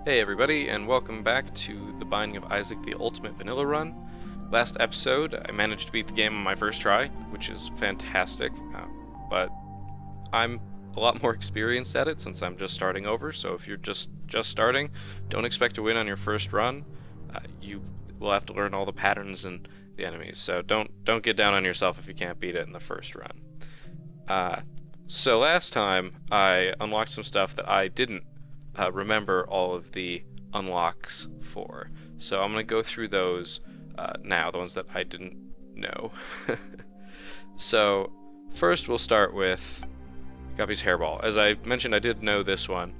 Hey everybody, and welcome back to The Binding of Isaac, the Ultimate Vanilla Run. Last episode, I managed to beat the game on my first try, which is fantastic, but I'm a lot more experienced at it since I'm just starting over, so if you're just starting, don't expect to win on your first run. You will have to learn all the patterns and the enemies, so don't get down on yourself if you can't beat it in the first run. So last time, I unlocked some stuff that I didn't remember all of the unlocks for. So I'm going to go through those now, the ones that I didn't know. So first we'll start with Guppy's Hairball. As I mentioned, I did know this one.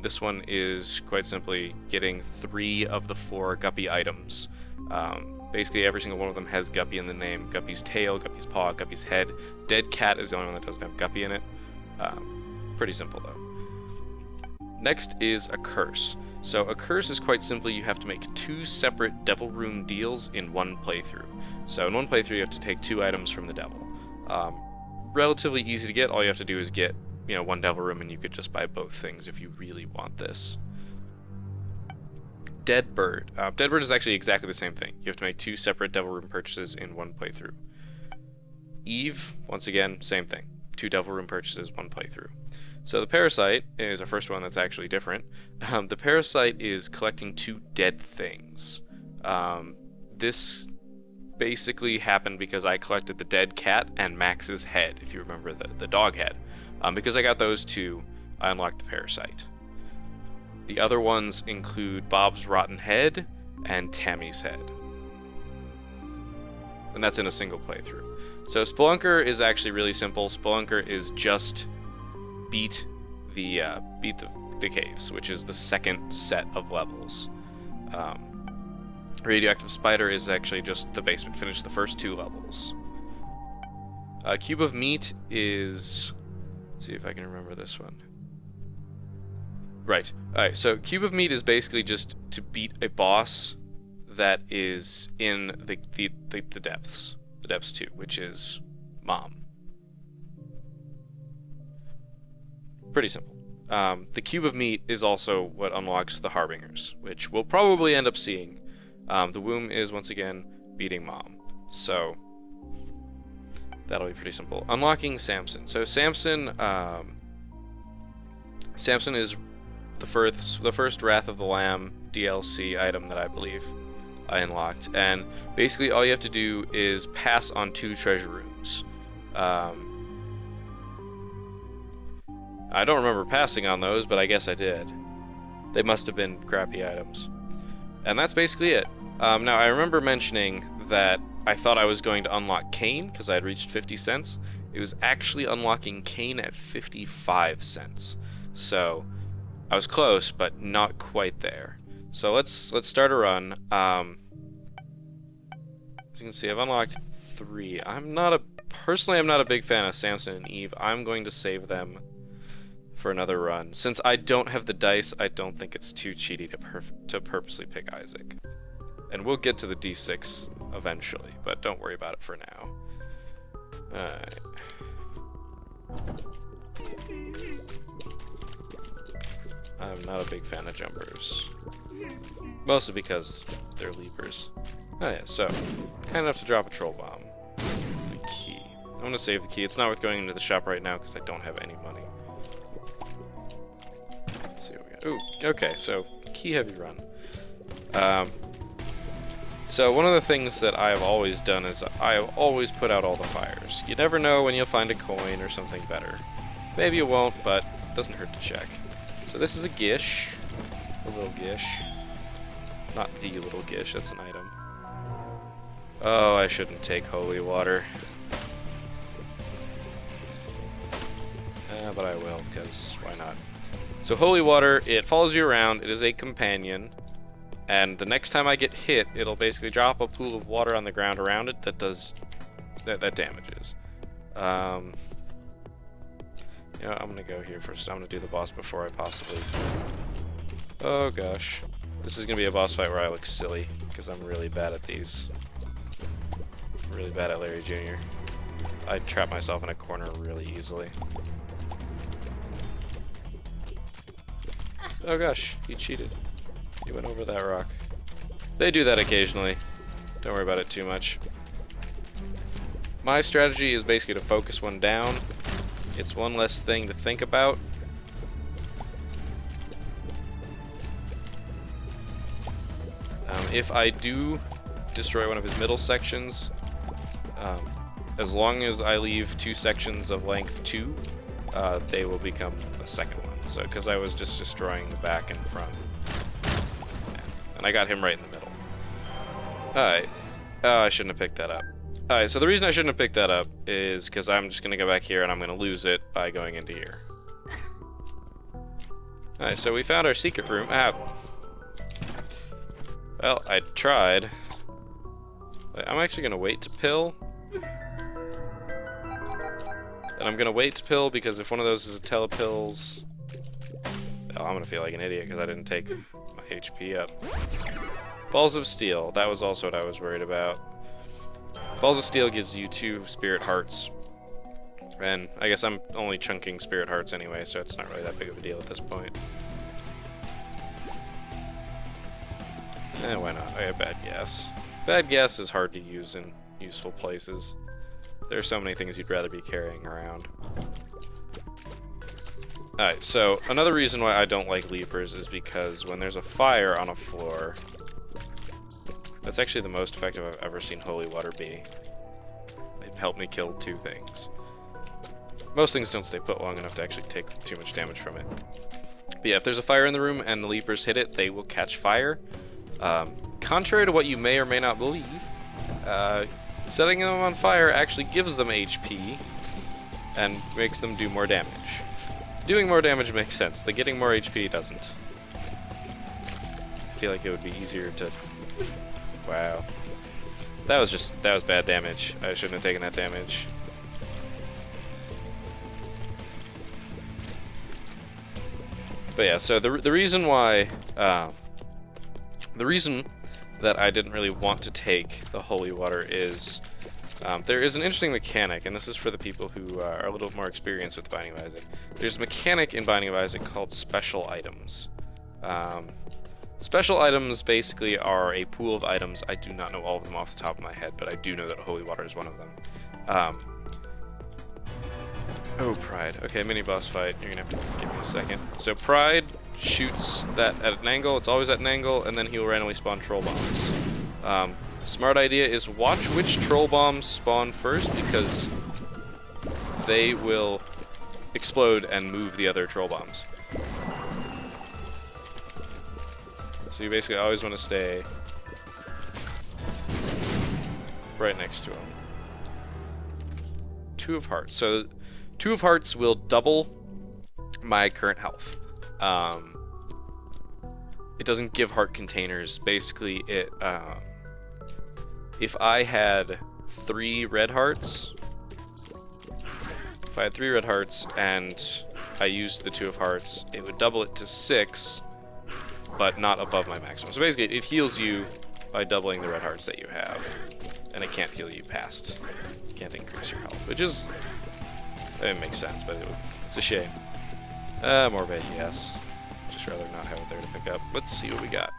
This one is quite simply getting 3 of the 4 Guppy items. Basically every single one of them has Guppy in the name. Guppy's tail, Guppy's paw, Guppy's head. Dead cat is the only one that doesn't have Guppy in it. Pretty simple though. Next is a curse. So a curse is quite simply you have to make 2 separate devil room deals in one playthrough. So in one playthrough you have to take 2 items from the devil. Relatively easy to get. All you have to do is get, 1 devil room, and you could just buy both things if you really want this. Dead Bird. Dead Bird is actually exactly the same thing. You have to make 2 separate devil room purchases in one playthrough. Eve, once again, same thing. 2 devil room purchases, 1 playthrough. So the Parasite is our first one that's actually different. The Parasite is collecting 2 dead things. This basically happened because I collected the dead cat and Max's head, if you remember the dog head. Because I got those 2, I unlocked the Parasite. The other ones include Bob's rotten head and Tammy's head. And that's in a single playthrough. So Spelunker is actually really simple. Spelunker is just beat the caves, which is the second set of levels. Radioactive Spider is actually just the basement. Finish the first 2 levels. Cube of Meat is... Let's see if I can remember this one. Right. Alright, so Cube of Meat is basically just to beat a boss that is in the depths. The depths 2, which is Mom. Pretty simple. The Cube of Meat is also what unlocks the Harbingers, which we'll probably end up seeing. The Womb is, once again, beating Mom. So, that'll be pretty simple. Unlocking Samson. So Samson is the first Wrath of the Lamb DLC item that I believe I unlocked. And basically all you have to do is pass on 2 treasure rooms. I don't remember passing on those, but I guess I did. They must have been crappy items. And that's basically it. Now, I remember mentioning that I thought I was going to unlock Cain, because I had reached 50 cents. It was actually unlocking Cain at 55 cents. So, I was close, but not quite there. So let's start a run. As you can see, I've unlocked 3. Personally, I'm not a big fan of Samson and Eve. I'm going to save them for another run. Since I don't have the dice, I don't think it's too cheaty to purposely pick Isaac. And we'll get to the D6 eventually, but don't worry about it for now. Alright. I'm not a big fan of jumpers. Mostly because they're leapers. Oh yeah, so, kind enough to drop a troll bomb. The key. I'm gonna save the key. It's not worth going into the shop right now because I don't have any money. Let's see what we got. Ooh, okay, so key heavy run. So one of the things that I have always done is I have always put out all the fires. You never know when you'll find a coin or something better. Maybe you won't, but it doesn't hurt to check. So this is a gish. A little gish. Not the little gish, that's an item. Oh, I shouldn't take holy water. But I will, because why not? So holy water, it follows you around, it is a companion, and the next time I get hit, it'll basically drop a pool of water on the ground around it that damages. I'm gonna go here first. I'm gonna do the boss before I possibly... Oh gosh. This is gonna be a boss fight where I look silly, because I'm really bad at these. I'm really bad at Larry Jr. I trap myself in a corner really easily. Oh gosh, he cheated. You went over that rock. They do that occasionally. Don't worry about it too much. My strategy is basically to focus one down. It's one less thing to think about. If I do destroy one of his middle sections, as long as I leave 2 sections of length 2, they will become a second one. So, because I was just destroying the back and front. And I got him right in the middle. Alright. Oh, I shouldn't have picked that up. Alright, so the reason I shouldn't have picked that up is because I'm just going to go back here and I'm going to lose it by going into here. Alright, so we found our secret room. Well, I tried. I'm actually going to wait to pill. And I'm going to wait to pill because if one of those is a telepills... Oh, I'm going to feel like an idiot because I didn't take my HP up. Balls of Steel. That was also what I was worried about. Balls of Steel gives you 2 spirit hearts. And I guess I'm only chunking spirit hearts anyway, so it's not really that big of a deal at this point. Why not? I have bad gas. Bad gas is hard to use in useful places. There are so many things you'd rather be carrying around. Alright, so another reason why I don't like leapers is because when there's a fire on a floor, that's actually the most effective I've ever seen holy water be. It helped me kill 2 things. Most things don't stay put long enough to actually take too much damage from it. But yeah, if there's a fire in the room and the leapers hit it, they will catch fire. Contrary to what you may or may not believe, setting them on fire actually gives them HP and makes them do more damage. Doing more damage makes sense. The getting more HP doesn't. I feel like it would be easier to... Wow. That was bad damage. I shouldn't have taken that damage. But yeah, so the reason why... the reason that I didn't really want to take the holy water is there is an interesting mechanic, and this is for the people who are a little more experienced with Binding of Isaac. There's a mechanic in Binding of Isaac called special items. Special items basically are a pool of items. I do not know all of them off the top of my head, but I do know that holy water is one of them. Oh, Pride. Okay, mini boss fight. You're gonna have to give me a second. So Pride shoots that at an angle. It's always at an angle, and then he will randomly spawn troll bombs. Smart idea is watch which troll bombs spawn first, because they will explode and move the other troll bombs. So you basically always want to stay right next to him. 2 of Hearts. So 2 of Hearts will double my current health. It doesn't give heart containers. Basically, it if I had 3 red hearts, and I used the 2 of Hearts, it would double it to 6, but not above my maximum. So basically, it heals you by doubling the red hearts that you have, and it can't heal you past. It can't increase your health, which is... It makes sense, but it's a shame. More bad, yes. Just rather not have it there to pick up. Let's see what we got.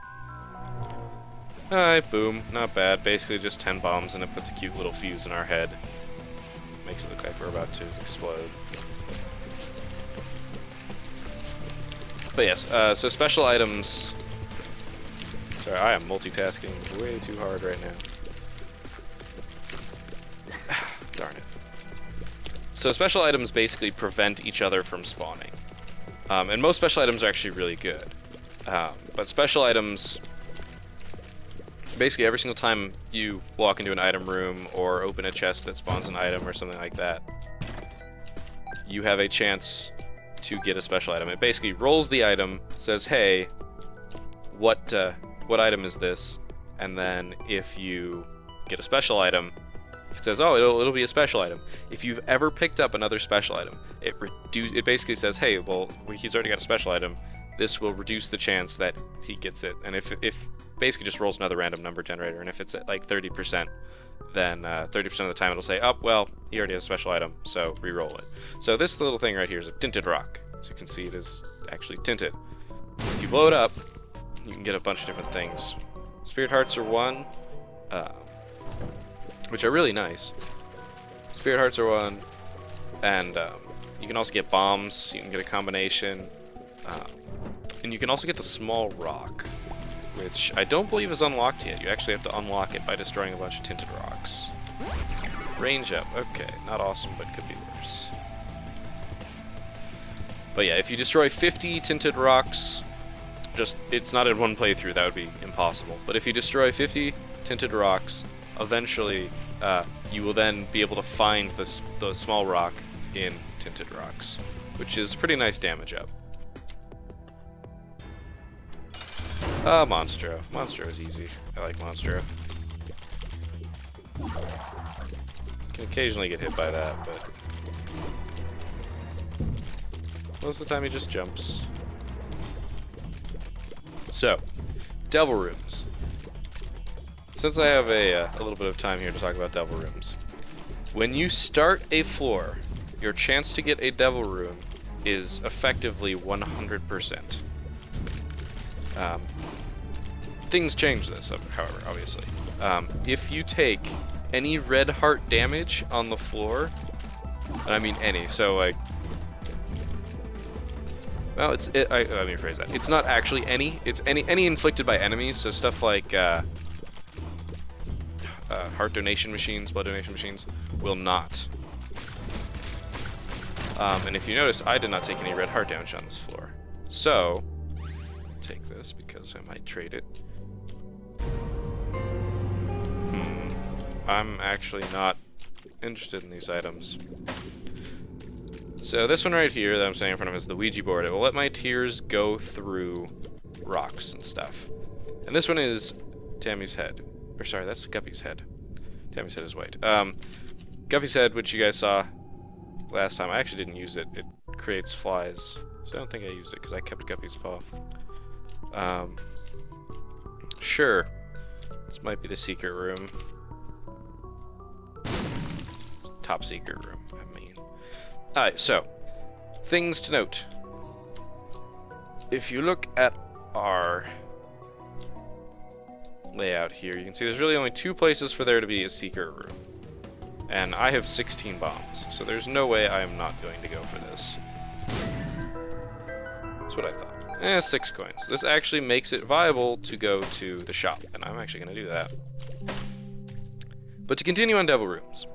Alright, boom. Not bad. Basically just 10 bombs, and it puts a cute little fuse in our head. Makes it look like we're about to explode. But yes, so special items... Sorry, I am multitasking way too hard right now. Darn it. So special items basically prevent each other from spawning. And most special items are actually really good. But special items... Basically every single time you walk into an item room or open a chest that spawns an item or something like that, you have a chance to get a special item. It basically rolls the item, says, hey, what item is this? And then if you get a special item, it says, oh, it'll be a special item. If you've ever picked up another special item, it basically says, hey, well, he's already got a special item. This will reduce the chance that he gets it. And if basically just rolls another random number generator, and if it's at like 30%, then 30% of the time it'll say, oh, well, he already has a special item, so re-roll it. So this little thing right here is a tinted rock. As you can see, it is actually tinted. If you blow it up, you can get a bunch of different things. Spirit Hearts are one, which are really nice. Spirit Hearts are one, and you can also get bombs. You can get a combination, and you can also get the small rock, which I don't believe is unlocked yet. You actually have to unlock it by destroying a bunch of tinted rocks. Range up, okay, not awesome, but could be worse. But yeah, if you destroy 50 tinted rocks, it's not in one playthrough, that would be impossible. But if you destroy 50 tinted rocks, eventually you will then be able to find the small rock in tinted rocks, which is pretty nice damage up. Monstro. Monstro is easy. I like Monstro. Can occasionally get hit by that, but most of the time he just jumps. So, Devil Rooms. Since I have a little bit of time here to talk about Devil Rooms, when you start a floor, your chance to get a Devil Room is effectively 100%. Things change this, however, obviously. If you take any red heart damage on the floor, and I mean any, so like, well, let me rephrase that. It's not actually any, it's any inflicted by enemies, so stuff like heart donation machines, blood donation machines, will not. And if you notice, I did not take any red heart damage on this floor. So, I'll take this because I might trade it. I'm actually not interested in these items. So this one right here that I'm standing in front of is the Ouija board. It will let my tears go through rocks and stuff. And this one is Tammy's head. Or sorry, that's Guppy's head. Tammy's head is white. Guppy's head, which you guys saw last time, I actually didn't use it. It creates flies. So I don't think I used it because I kept Guppy's paw. Sure. This might be the secret room. Top secret room, I mean. Alright, so, things to note. If you look at our layout here, you can see there's really only 2 places for there to be a secret room. And I have 16 bombs, so there's no way I am not going to go for this. That's what I thought. 6 coins. This actually makes it viable to go to the shop, and I'm actually going to do that. But to continue on Devil Rooms,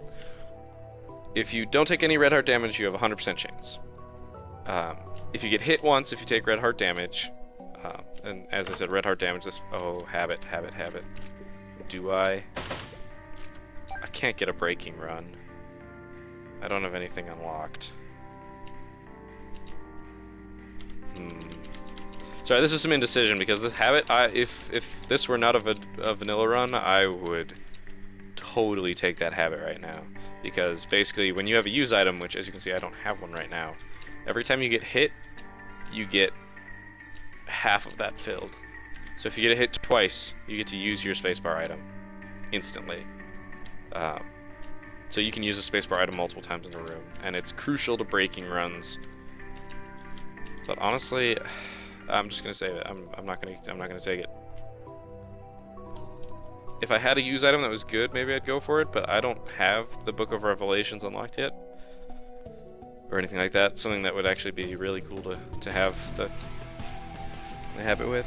if you don't take any red heart damage, you have a 100% chance. If you get hit once, if you take red heart damage, and as I said, red heart damage, this, oh, habit. Do I can't get a breaking run. I don't have anything unlocked. Sorry, this is some indecision because this habit, if this were not a vanilla run, I would totally take that habit right now. Because basically, when you have a use item, which as you can see I don't have one right now, every time you get hit, you get half of that filled. So if you get hit twice, you get to use your spacebar item instantly. So you can use a spacebar item multiple times in a room, and it's crucial to breaking runs. But honestly, I'm just gonna save it. I'm not gonna take it. If I had a use item that was good, maybe I'd go for it, but I don't have the Book of Revelations unlocked yet. Or anything like that. Something that would actually be really cool to have the habit with.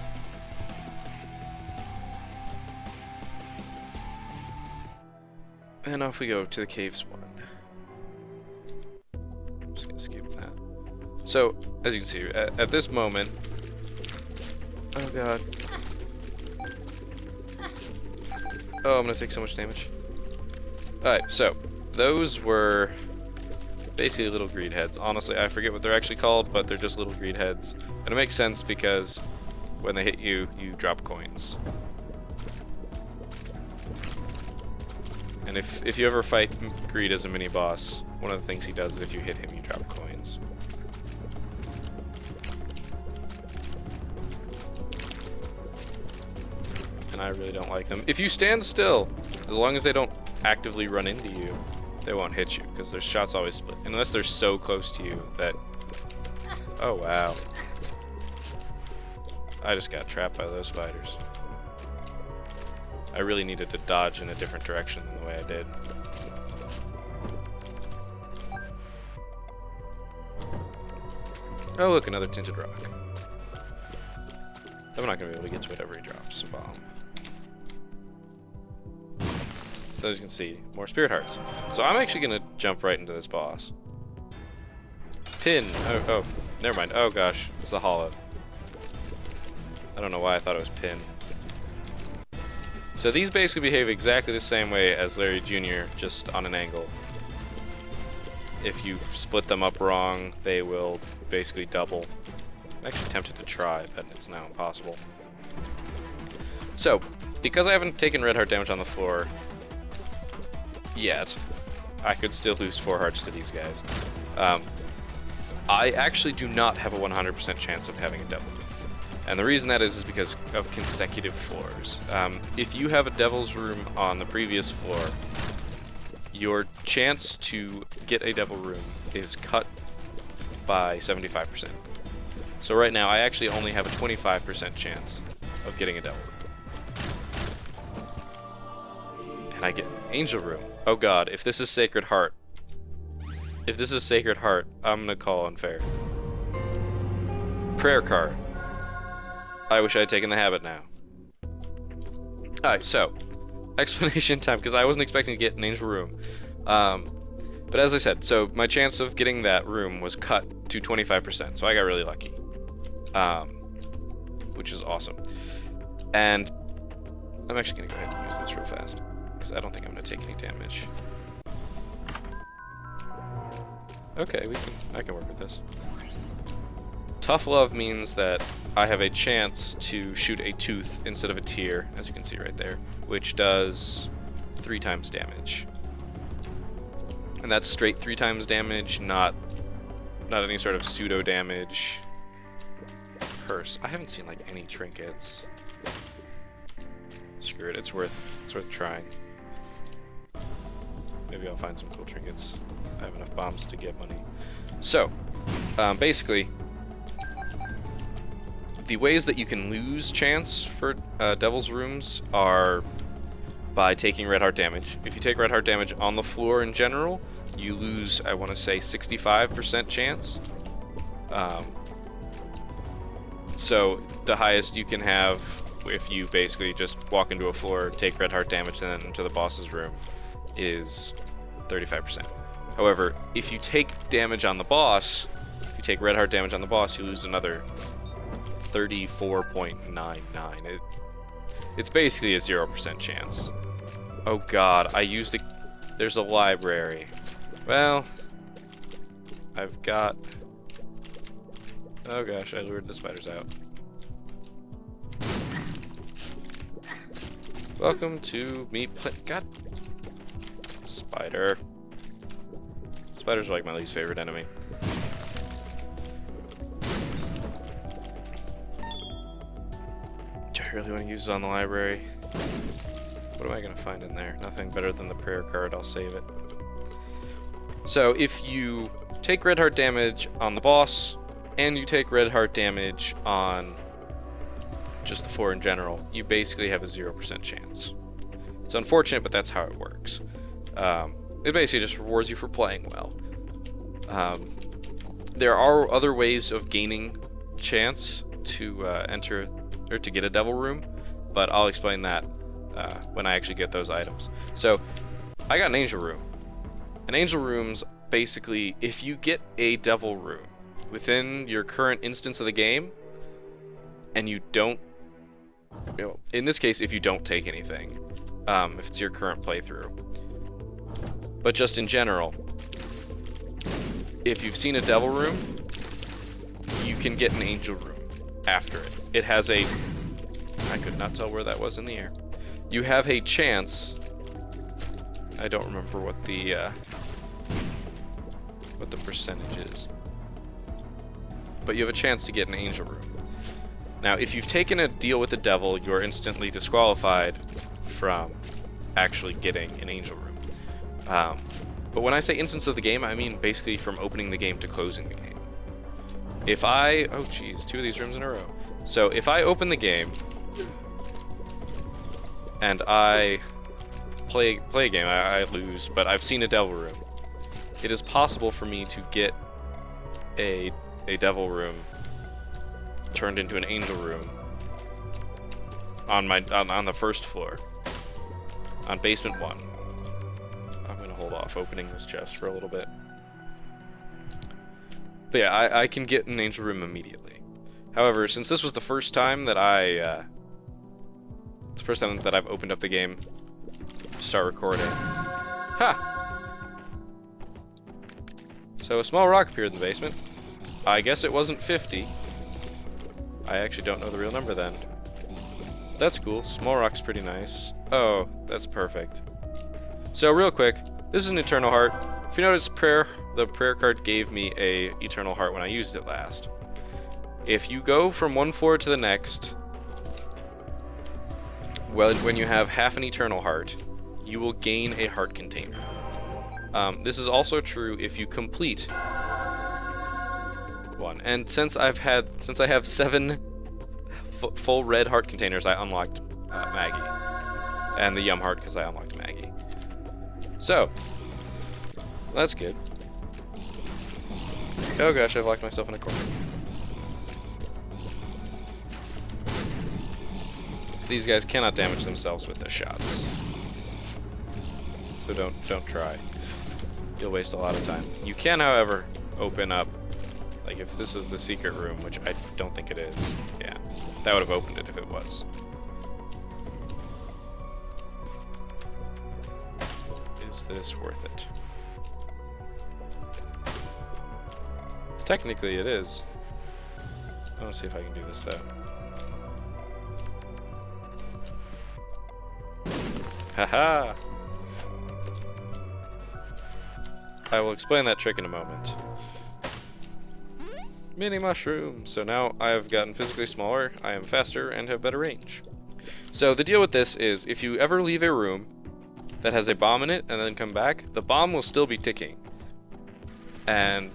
And off we go to the caves one. I'm just gonna skip that. So, as you can see, at this moment... Oh god. Oh, I'm gonna take so much damage. Alright, so, those were basically little greed heads. Honestly, I forget what they're actually called, but they're just little greed heads. And it makes sense because when they hit you, you drop coins. And if you ever fight Greed as a mini-boss, one of the things he does is if you hit him, you drop coins. And I really don't like them. If you stand still, as long as they don't actively run into you, they won't hit you, because their shots always split. Unless they're so close to you that... Oh, wow. I just got trapped by those spiders. I really needed to dodge in a different direction than the way I did. Oh look, another tinted rock. I'm not going to be able to get to it every drops a bomb. So as you can see, more spirit hearts. So I'm actually going to jump right into this boss. Pin! Oh, never mind. Oh gosh, it's the hollow. I don't know why I thought it was pin. So these basically behave exactly the same way as Larry Jr., just on an angle. If you split them up wrong, they will basically double. I'm actually tempted to try, but it's now impossible. So, because I haven't taken red heart damage on the floor yet, I could still lose 4 hearts to these guys. I actually do not have a 100% chance of having a devil. And the reason that is because of consecutive floors. If you have a devil's room on the previous floor, your chance to get a devil room is cut by 75%. So right now I actually only have a 25% chance of getting a devil room. And I get angel room. Oh god, if this is Sacred Heart. If this is Sacred Heart, I'm gonna call unfair. Prayer card. I wish I had taken the habit now. Alright, so explanation time, because I wasn't expecting to get an angel room. But as I said, so my chance of getting that room was cut to 25%, so I got really lucky. Which is awesome. And I'm actually going to go ahead and use this real fast, because I don't think I'm going to take any damage. Okay, I can work with this. Tough love means that I have a chance to shoot a tooth instead of a tear, as you can see right there, which does 3 times damage. And that's straight 3 times damage, not any sort of pseudo damage. Purse. I haven't seen like any trinkets. Screw it, it's worth trying. Maybe I'll find some cool trinkets. I have enough bombs to get money. So, basically, the ways that you can lose chance for Devil's Rooms are by taking red heart damage. If you take red heart damage on the floor in general, you lose, I want to say, 65% chance. So the highest you can have if you basically just walk into a floor, take red heart damage, and then into the boss's room is 35%. However, if you take damage on the boss, if you take red heart damage on the boss, you lose another 34.99. It's basically a 0% chance. Oh god, I used a... There's a library. Well, I've got... Oh gosh, I lured the spiders out. Welcome to me play... God. Spider. Spiders are like my least favorite enemy. Do I really want to use it on the library? What am I going to find in there? Nothing better than the prayer card. I'll save it. So if you take red heart damage on the boss, and you take red heart damage on just the floor in general, you basically have a 0% chance. It's unfortunate, but that's how it works. It basically just rewards you for playing well. There are other ways of gaining chance to enter or to get a devil room, but I'll explain that when I actually get those items. So I got an angel room. And angel rooms, basically, if you get a devil room within your current instance of the game, and you don't, in this case, if you don't take anything, if it's your current playthrough, but just in general, if you've seen a devil room, you can get an angel room after it. It has a, I could not tell where that was in the air. You have a chance, I don't remember what the percentage is, but you have a chance to get an angel room. Now, if you've taken a deal with the devil, you're instantly disqualified from actually getting an angel room. But when I say instance of the game, I mean basically from opening the game to closing the game. If I, oh geez, 2 of these rooms in a row. So if I open the game and I play a game, I lose, but I've seen a devil room. It is possible for me to get a devil room turned into an angel room on the first floor, on basement 1. I'm gonna hold off opening this chest for a little bit. But yeah, I can get an angel room immediately. However, since this was the first time that I've opened up the game to start recording. Ha! So a small rock appeared in the basement. I guess it wasn't 50. I actually don't know the real number then. That's cool. Small rock's pretty nice. Oh, that's perfect. So real quick, this is an eternal heart. If you notice, the prayer card gave me a eternal heart when I used it last. If you go from one floor to the next, well, when you have half an eternal heart, you will gain a heart container. This is also true if you complete one. And since I have 7 full red heart containers, I unlocked Maggy, and the Yum heart because I unlocked Maggy. So that's good. Oh gosh, I've locked myself in a corner. These guys cannot damage themselves with their shots, so don't try. You'll waste a lot of time. You can, however, open up, like if this is the secret room, which I don't think it is. Yeah, that would have opened it if it was. Is this worth it? Technically it is. I want to see if I can do this though. Haha! I will explain that trick in a moment. Mini mushroom! So now I have gotten physically smaller, I am faster, and have better range. So the deal with this is, if you ever leave a room that has a bomb in it and then come back, the bomb will still be ticking. And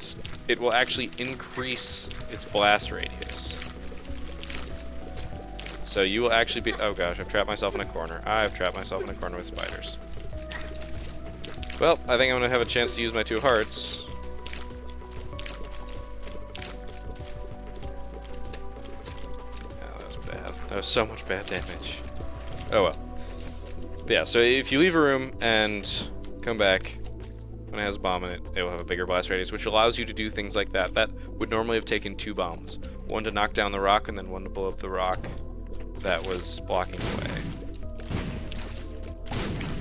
it will actually increase its blast radius. So you will actually be... Oh gosh, I've trapped myself in a corner. I've trapped myself in a corner with spiders. Well, I think I'm going to have a chance to use my 2 hearts. Oh, that was bad. That was so much bad damage. Oh well. But yeah, so if you leave a room and come back when it has a bomb in it, it will have a bigger blast radius, which allows you to do things like that. That would normally have taken 2 bombs. One to knock down the rock and then one to blow up the rock that was blocking the way.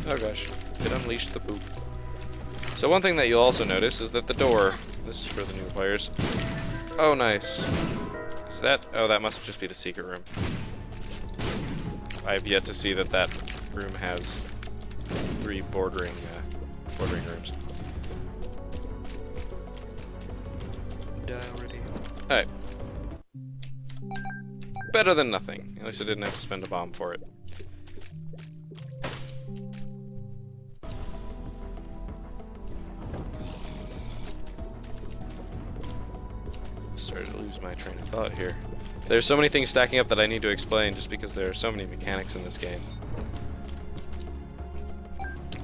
Oh gosh, it unleashed the poop. So one thing that you'll also notice is that the door, this is for the new players. Oh nice. Is that, oh that must just be the secret room. I have yet to see that room has 3 bordering rooms. Die already. Alright. Better than nothing. At least I didn't have to spend a bomb for it. Started to lose my train of thought here. There's so many things stacking up that I need to explain just because there are so many mechanics in this game.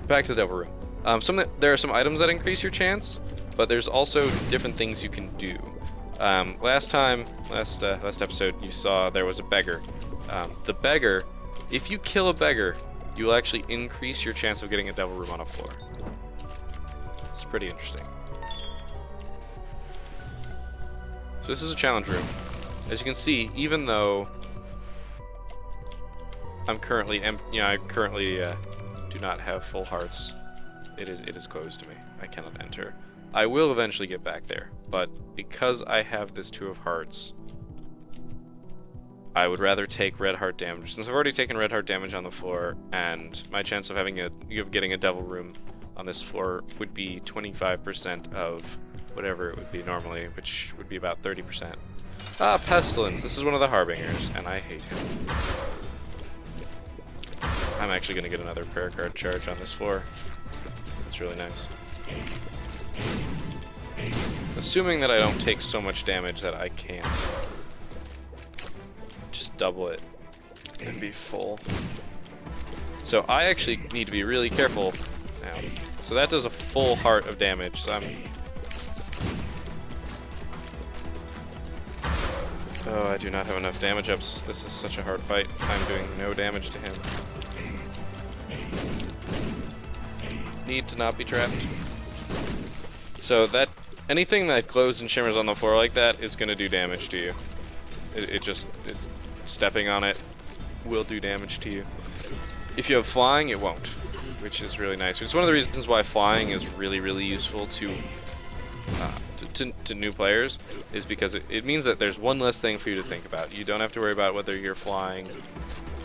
Back to the devil room. There are some items that increase your chance, but there's also different things you can do. Last episode, you saw there was a beggar. The beggar, if you kill a beggar, you will actually increase your chance of getting a devil room on a floor. It's pretty interesting. So this is a challenge room. As you can see, even though I'm currently, do not have full hearts, it is closed to me. I cannot enter. I will eventually get back there, but because I have this 2 of hearts, I would rather take red heart damage. Since I've already taken red heart damage on the floor, and my chance of getting a devil room on this floor would be 25% of whatever it would be normally, which would be about 30%. Ah, Pestilence. This is one of the Harbingers, and I hate him. I'm actually going to get another prayer card charge on this floor. It's really nice. Assuming that I don't take so much damage that I can't. just double it and be full. So I actually need to be really careful now. So that does a full heart of damage. So oh, I do not have enough damage ups. This is such a hard fight. I'm doing no damage to him. Need to not be trapped. So that anything that glows and shimmers on the floor like that is going to do damage to you. It's stepping on it will do damage to you. If you have flying, it won't, which is really nice. It's one of the reasons why flying is really, really useful to new players, is because it means that there's one less thing for you to think about. You don't have to worry about whether you're flying,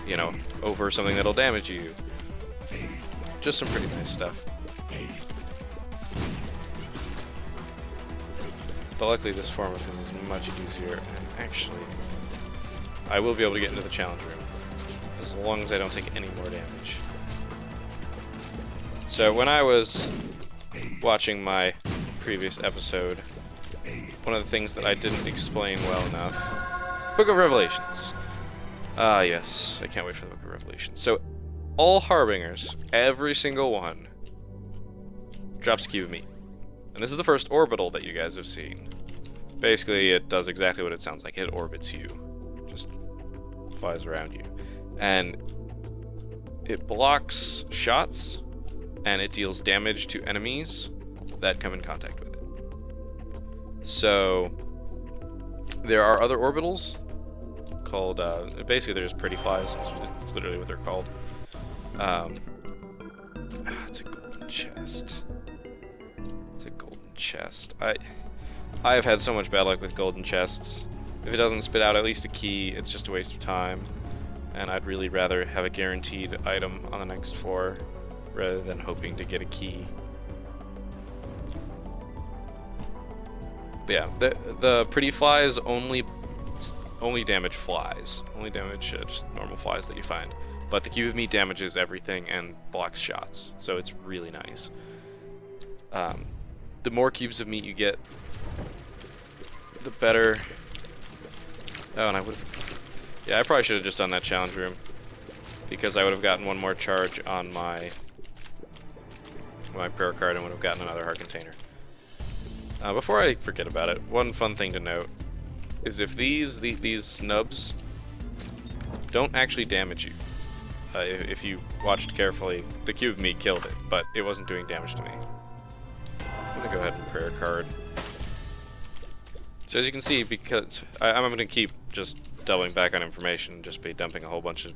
you know, over something that'll damage you. Just some pretty nice stuff. But luckily this form of his is much easier, and actually I will be able to get into the challenge room as long as I don't take any more damage. So when I was watching my previous episode, one of the things that I didn't explain well enough, Book of Revelations. Ah yes, I can't wait for the Book of Revelations. So all Harbingers, every single one, drops a cube of meat. And this is the first orbital that you guys have seen. Basically, it does exactly what it sounds like. It orbits you. Just flies around you. And it blocks shots, and it deals damage to enemies that come in contact with it. So, there are other orbitals called, basically they're just pretty flies. It's literally what they're called. It's a golden chest. It's a golden chest. I have had so much bad luck with golden chests. If it doesn't spit out at least a key, it's just a waste of time. And I'd really rather have a guaranteed item on the next floor rather than hoping to get a key. But yeah, the pretty flies only damage flies. Only damage just normal flies that you find. But the cube of meat damages everything and blocks shots, so it's really nice. The more cubes of meat you get, the better. Oh, and I would have. Yeah, I probably should have just done that challenge room, because I would have gotten one more charge on my prayer card and would have gotten another heart container. Before I forget about it, one fun thing to note is if these snubs don't actually damage you. If you watched carefully, the cube of meat killed it, but it wasn't doing damage to me. I'm gonna go ahead and prayer card. So as you can see, because I'm gonna keep just doubling back on information, just be dumping a whole bunch of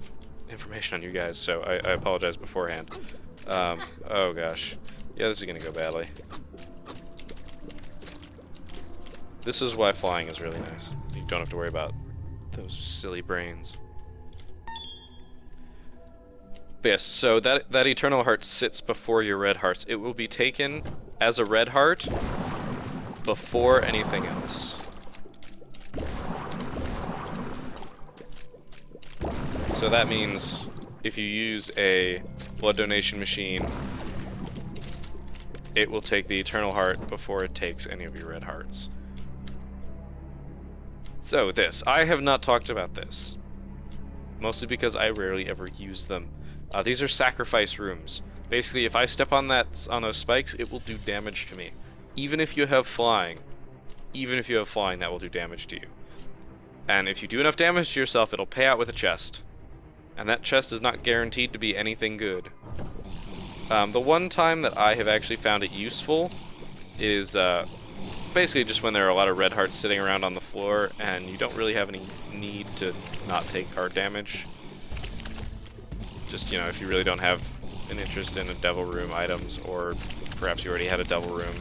information on you guys, so I apologize beforehand. Oh gosh. Yeah, this is gonna go badly. This is why flying is really nice. You don't have to worry about those silly brains. But yes, so that eternal heart sits before your red hearts. It will be taken as a red heart before anything else. So that means if you use a blood donation machine, it will take the eternal heart before it takes any of your red hearts. So this, I have not talked about this, mostly because I rarely ever use them. These are sacrifice rooms. Basically, if I step on those spikes, it will do damage to me. Even if you have flying, that will do damage to you. And if you do enough damage to yourself, it'll pay out with a chest. And that chest is not guaranteed to be anything good. The one time that I have actually found it useful is basically just when there are a lot of red hearts sitting around on the floor and you don't really have any need to not take hard damage. Just, you know, if you really don't have an interest in a devil room items, or perhaps you already had a devil room,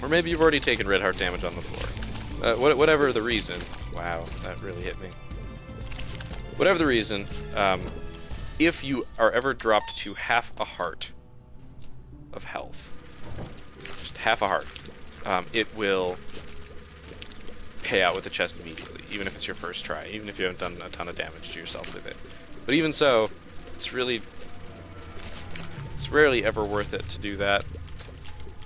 or maybe you've already taken red heart damage on the floor. Whatever the reason. Wow, that really hit me. Whatever the reason, if you are ever dropped to half a heart of health, just half a heart, it will pay out with the chest immediately, even if it's your first try, even if you haven't done a ton of damage to yourself with it. But even so, it's rarely ever worth it to do that,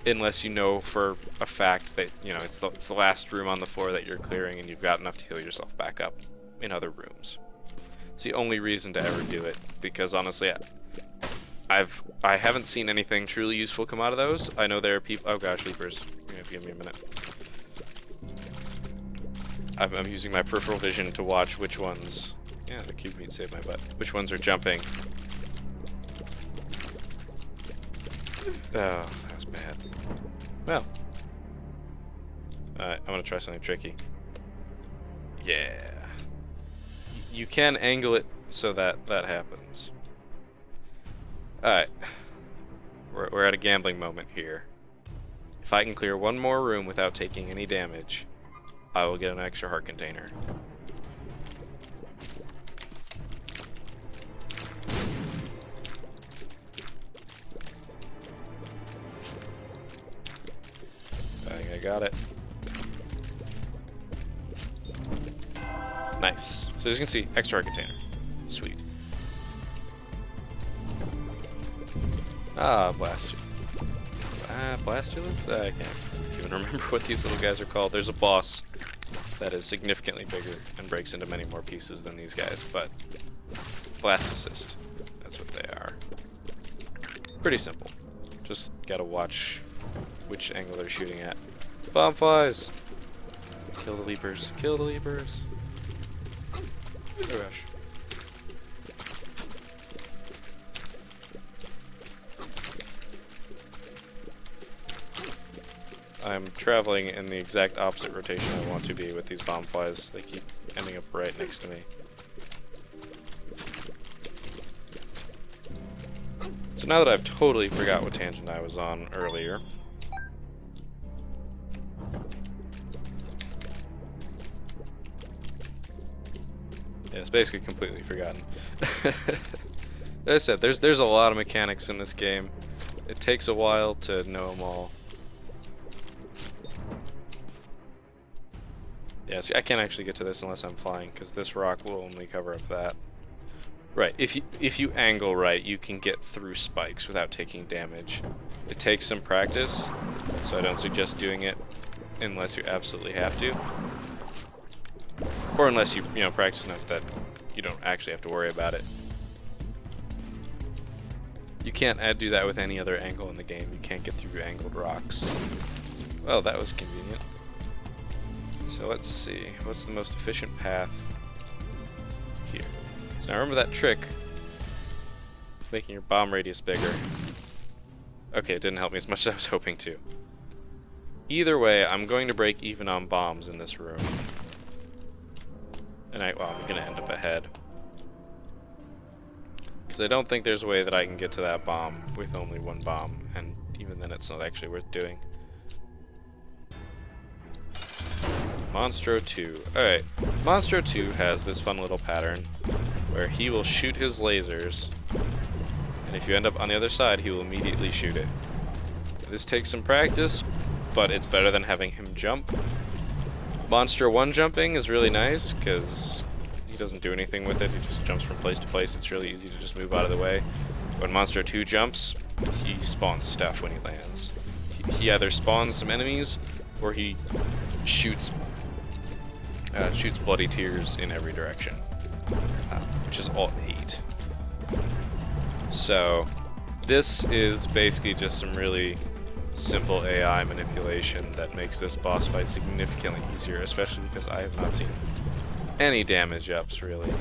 unless you know for a fact that, you know, it's the last room on the floor that you're clearing and you've got enough to heal yourself back up. in other rooms. It's the only reason to ever do it, because honestly, I haven't seen anything truly useful come out of those. I know there are people. Oh gosh, leapers! You're gonna have to give me a minute. I'm using my peripheral vision to watch which ones. Yeah, the cube meat saved my butt. Which ones are jumping? Oh, that was bad. Well, alright, I'm gonna try something tricky. Yeah. You can angle it so that that happens. Alright. We're at a gambling moment here. If I can clear one more room without taking any damage, I will get an extra heart container. I think I got it. Nice. So as you can see, extra heart container. Sweet. Ah, Blastulus? I can't even remember what these little guys are called. There's a boss that is significantly bigger and breaks into many more pieces than these guys, but Blastocyst, that's what they are. Pretty simple. Just gotta watch which angle they're shooting at. Bomb flies! Kill the leapers. Kill the leapers! Rush. I'm traveling in the exact opposite rotation I want to be with these bomb flies. They keep ending up right next to me. So now that I've totally forgot what tangent I was on earlier, yeah, it's basically completely forgotten. As I said, there's a lot of mechanics in this game. It takes a while to know them all. Yeah, see, I can't actually get to this unless I'm flying, because this rock will only cover up that. Right, if you angle right, you can get through spikes without taking damage. It takes some practice, so I don't suggest doing it unless you absolutely have to. Or unless you practice enough that you don't actually have to worry about it. You can't do that with any other angle in the game. You can't get through angled rocks. Well, that was convenient. So let's see, what's the most efficient path here? So now remember that trick, making your bomb radius bigger. Okay, it didn't help me as much as I was hoping to. Either way, I'm going to break even on bombs in this room. And I'm gonna end up ahead. Because I don't think there's a way that I can get to that bomb with only one bomb, and even then it's not actually worth doing. Monstro 2. Alright, Monstro 2 has this fun little pattern where he will shoot his lasers, and if you end up on the other side, he will immediately shoot it. This takes some practice, but it's better than having him jump. Monstro 1 jumping is really nice, because he doesn't do anything with it, he just jumps from place to place. It's really easy to just move out of the way. When Monstro 2 jumps, he spawns stuff when he lands. He either spawns some enemies, or he shoots bloody tears in every direction, which is all 8. So this is basically just some really simple AI manipulation that makes this boss fight significantly easier, especially because I have not seen any damage ups really.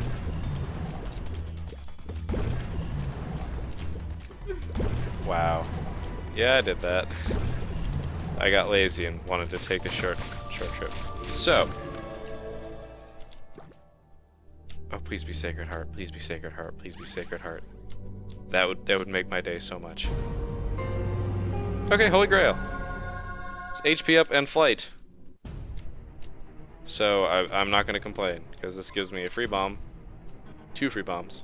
Wow. Yeah, I did that. I got lazy and wanted to take a short trip. So, oh, please be Sacred Heart, please be Sacred Heart, please be Sacred Heart. That would make my day so much. Okay, Holy Grail. It's HP up and flight. So I'm not gonna complain, because this gives me a free bomb, 2 free bombs.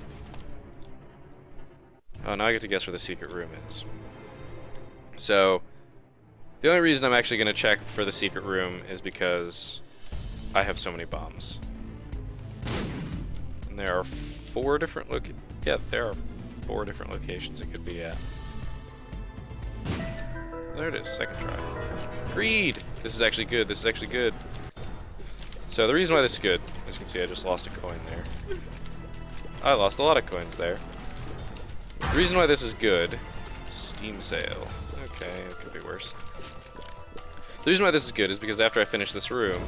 Oh, now I get to guess where the secret room is. So the only reason I'm actually gonna check for the secret room is because I have so many bombs. And there are 4 different there are 4 different locations it could be at. There it is, second try. Greed! This is actually good, this is actually good. So the reason why this is good is can see I just lost a coin there. I lost a lot of coins there. The reason why this is good, Steam sale. Okay, it could be worse. The reason why this is good is because after I finish this room,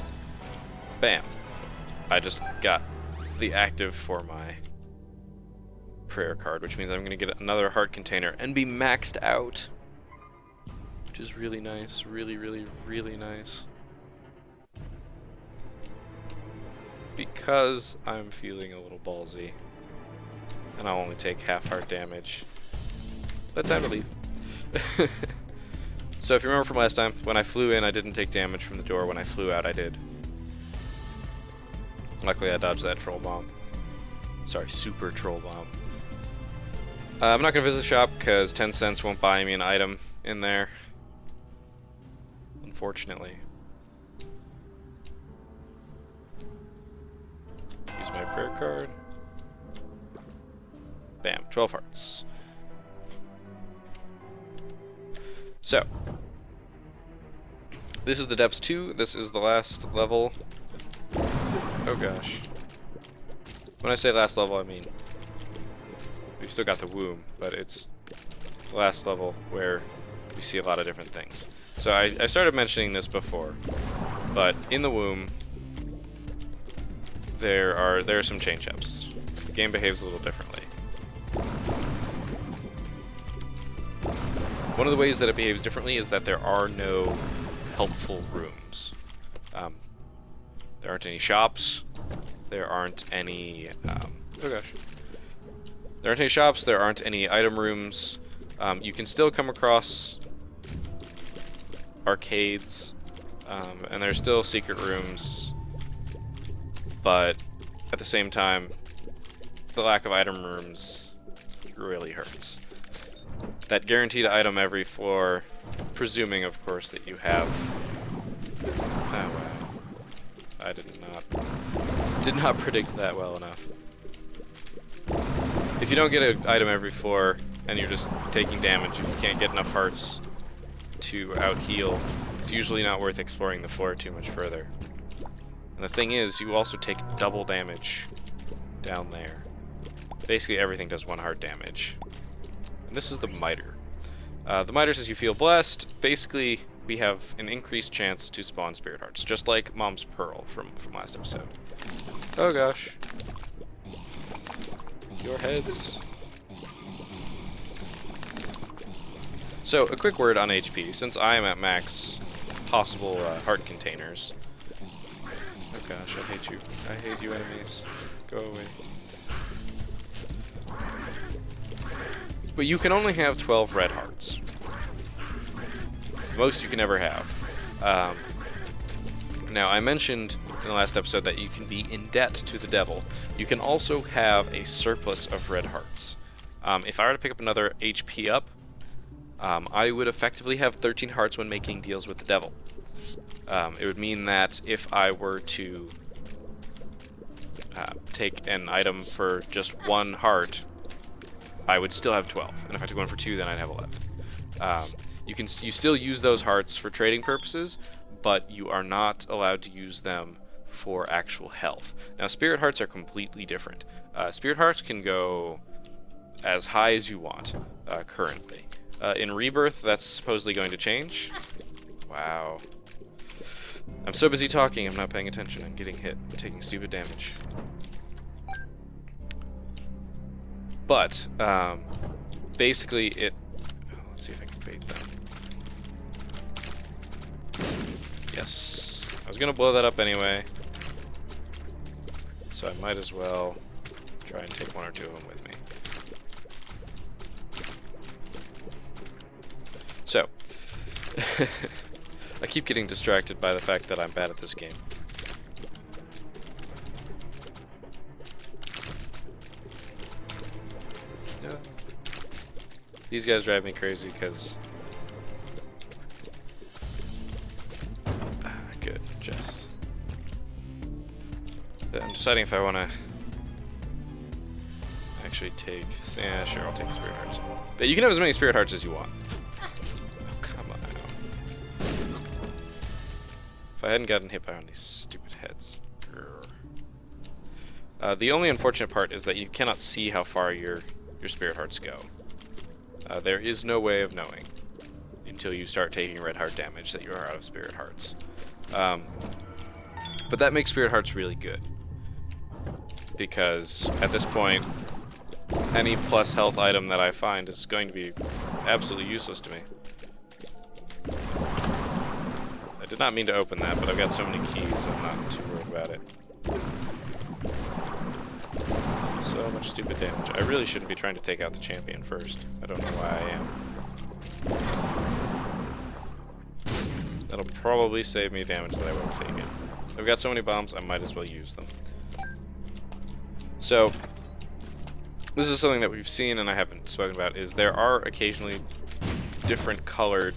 bam, I just got the active for my prayer card, which means I'm going to get another heart container and be maxed out. Which is really nice, really, really, really nice. Because I'm feeling a little ballsy. And I'll only take half heart damage. But time to leave. So if you remember from last time, when I flew in I didn't take damage from the door, when I flew out I did. Luckily I dodged that troll bomb. Sorry, super troll bomb. I'm not going to visit the shop because 10 cents won't buy me an item in there. Unfortunately. Use my prayer card. Bam, 12 hearts. So, this is the depths 2. This is the last level. Oh gosh. When I say last level, I mean we've still got the womb, but it's the last level where we see a lot of different things. So I started mentioning this before, but in the womb there are some change-ups. The game behaves a little differently. One of the ways that it behaves differently is that there are no helpful rooms. There aren't any shops. There aren't any. Oh gosh. There aren't any shops. There aren't any item rooms. You can still come across arcades, and there's still secret rooms. But at the same time, the lack of item rooms really hurts. That guaranteed item every floor, presuming of course that you have. Oh wow. I did not predict that well enough. If you don't get an item every floor and you're just taking damage, if you can't get enough hearts to out heal, it's usually not worth exploring the floor too much further. And the thing is, you also take double damage down there. Basically everything does 1 heart damage. And this is the miter. The miter says you feel blessed. Basically, we have an increased chance to spawn spirit hearts, just like Mom's Pearl from last episode. Oh gosh. Your heads. So, a quick word on HP. Since I am at max possible heart containers. Oh gosh, I hate you. I hate you, enemies. Go away. But you can only have 12 red hearts. It's the most you can ever have. Now, I mentioned in the last episode that you can be in debt to the devil. You can also have a surplus of red hearts. If I were to pick up another HP up, I would effectively have 13 hearts when making deals with the devil. It would mean that if I were to take an item for just 1 heart, I would still have 12, and if I took one for 2, then I'd have 11. You still use those hearts for trading purposes, but you are not allowed to use them for actual health. Now, spirit hearts are completely different. Spirit hearts can go as high as you want currently. In Rebirth, that's supposedly going to change. Wow. I'm so busy talking, I'm not paying attention. I'm getting hit, I'm taking stupid damage. But, basically it... let's see if I can bait them. Yes. I was gonna blow that up anyway. So I might as well try and take 1 or 2 of them with me. So, I keep getting distracted by the fact that I'm bad at this game. No. These guys drive me crazy because... good, just... I'm deciding if I want to actually take... yeah, sure, I'll take the spirit hearts. But you can have as many spirit hearts as you want. Oh, come on. If I hadn't gotten hit by one of these stupid heads. Grr. The only unfortunate part is that you cannot see how far your spirit hearts go. There is no way of knowing until you start taking red heart damage that you are out of spirit hearts. But that makes spirit hearts really good, because at this point, any plus health item that I find is going to be absolutely useless to me. I did not mean to open that, but I've got so many keys, I'm not too worried about it. So much stupid damage. I really shouldn't be trying to take out the champion first. I don't know why I am. That'll probably save me damage that I would have taken. I've got so many bombs, I might as well use them. So, this is something that we've seen and I haven't spoken about, is there are occasionally different colored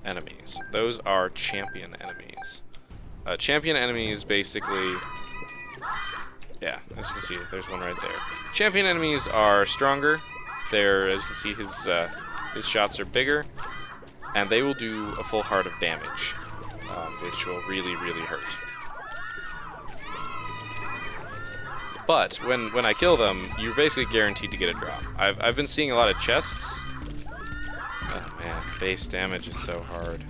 enemies. Those are champion enemies. Champion enemies basically... Yeah, as you can see, there's one right there. Champion enemies are stronger. They're, as you can see, his shots are bigger, and they will do a full heart of damage, which will really, really hurt. But when I kill them, you're basically guaranteed to get a drop. I've been seeing a lot of chests. Oh man, base damage is so hard.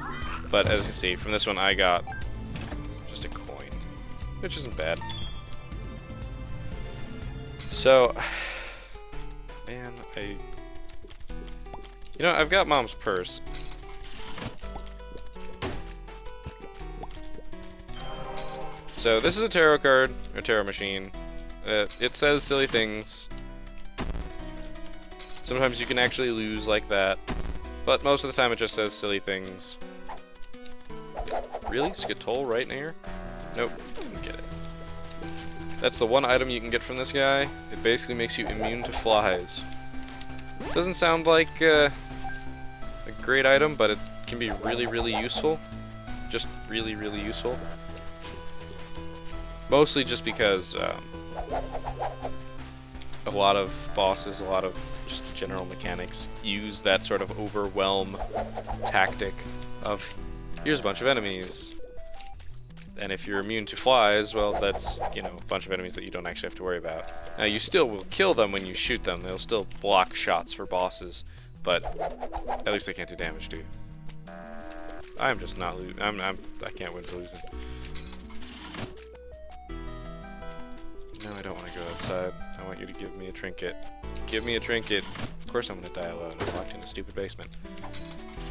But as you see, from this one I got just a coin, which isn't bad. So, man, you know, I've got Mom's purse. So this is a tarot card, or tarot machine. It says silly things. Sometimes you can actually lose like that, but most of the time it just says silly things. Really? Skatoll right near? Nope, didn't get it. That's the one item you can get from this guy. It basically makes you immune to flies. Doesn't sound like a great item, but it can be really, really useful. Just really, really useful. Mostly just because a lot of bosses, a lot of just general mechanics use that sort of overwhelm tactic of, here's a bunch of enemies. And if you're immune to flies, well, that's, you know, a bunch of enemies that you don't actually have to worry about. Now, you still will kill them when you shoot them. They'll still block shots for bosses, but at least they can't do damage to you. I'm just not losing. I can't win for losing. No, I don't want to go outside. I want you to give me a trinket. Give me a trinket. Of course I'm going to die alone. I'm locked in a stupid basement.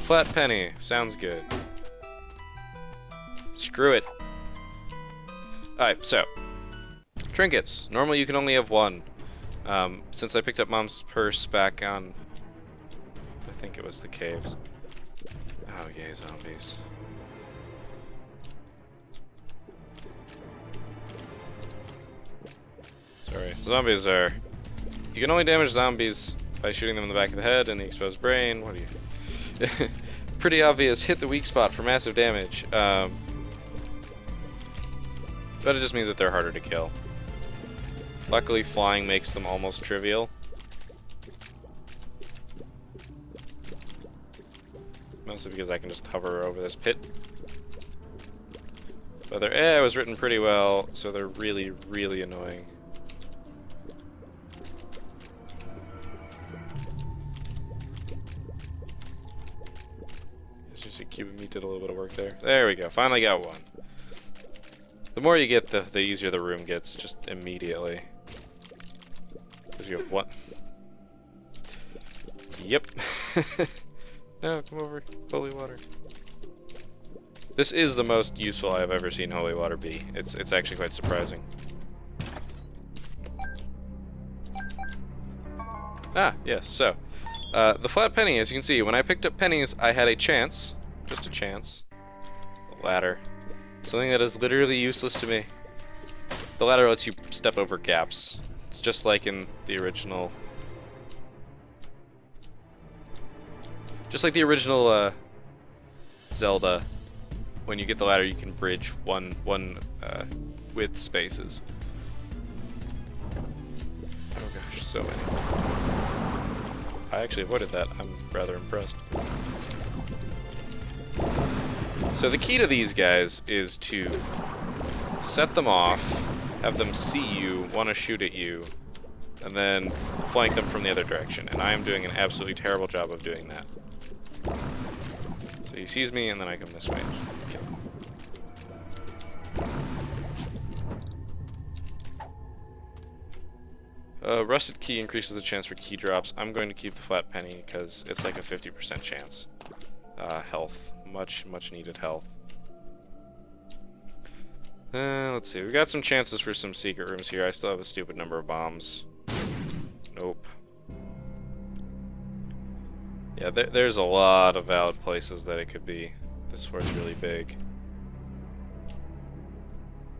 Flat penny. Sounds good. Screw it. Alright, so. Trinkets. Normally you can only have one. Since I picked up Mom's purse back on... I think it was the caves. Oh, yay, zombies. Sorry. Zombies are... You can only damage zombies by shooting them in the back of the head and the exposed brain. What are you... Pretty obvious. Hit the weak spot for massive damage. But it just means that they're harder to kill. Luckily, flying makes them almost trivial. Mostly because I can just hover over this pit. But it was written pretty well, so they're really, really annoying. It's just a cube of meat did a little bit of work there. There we go, finally got one. The more you get, the easier the room gets, just immediately. Because you have one. Yep. No, come over. Holy water. This is the most useful I've ever seen holy water be. It's actually quite surprising. Ah, yes, so. The flat penny, as you can see, when I picked up pennies, I had a chance. Just a chance. A ladder. Something that is literally useless to me. The ladder lets you step over gaps. It's just like in the original... Just like the original Zelda. When you get the ladder, you can bridge one width spaces. Oh gosh, so many. I actually avoided that. I'm rather impressed. So the key to these guys is to set them off have them see you, want to shoot at you, and then flank them from the other direction. And I am doing an absolutely terrible job of doing that. So he sees me, and then I come this way. Kill him. Rusted key increases the chance for key drops. I'm going to keep the flat penny because it's like a 50% chance. Health. Much needed health. Let's see. We got some chances for some secret rooms here. I still have a stupid number of bombs. Nope. Yeah, there's a lot of valid places that it could be. This floor's really big.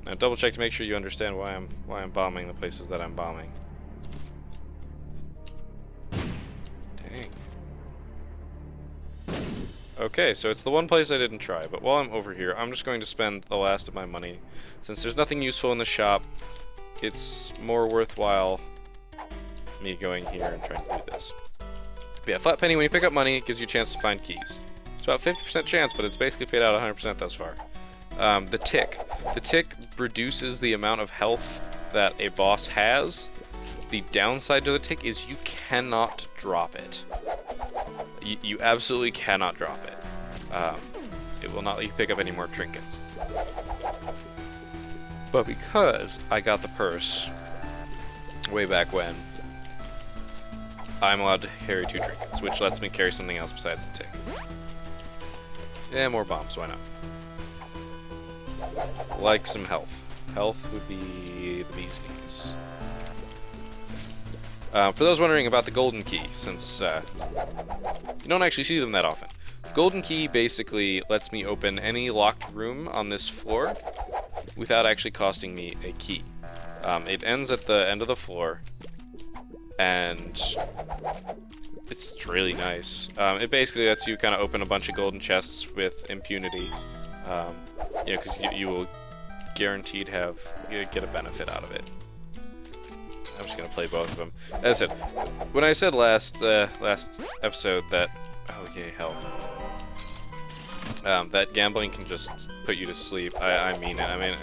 Now double check to make sure you understand why I'm bombing the places that I'm bombing. Dang. Okay, so it's the one place I didn't try, but while I'm over here, I'm just going to spend the last of my money. Since there's nothing useful in the shop, it's more worthwhile me going here and trying to do this. But yeah, flat penny, when you pick up money, it gives you a chance to find keys. It's about 50% chance, but it's basically paid out 100% thus far. The tick. The tick reduces the amount of health that a boss has. The downside to the tick is you cannot drop it. You absolutely cannot drop it. It will not let you pick up any more trinkets. But because I got the purse way back when, I'm allowed to carry 2 trinkets, which lets me carry something else besides the tick. Yeah, more bombs, why not? Like some health. Health would be the bee's knees. For those wondering about the golden key, since you don't actually see them that often. Golden key basically lets me open any locked room on this floor without actually costing me a key. It ends at the end of the floor, and it's really nice. It basically lets you kind of open a bunch of golden chests with impunity. You know, because you will guaranteed get a benefit out of it. I'm just gonna play both of them. As I said, when I said last episode that that gambling can just put you to sleep, I mean it. I mean,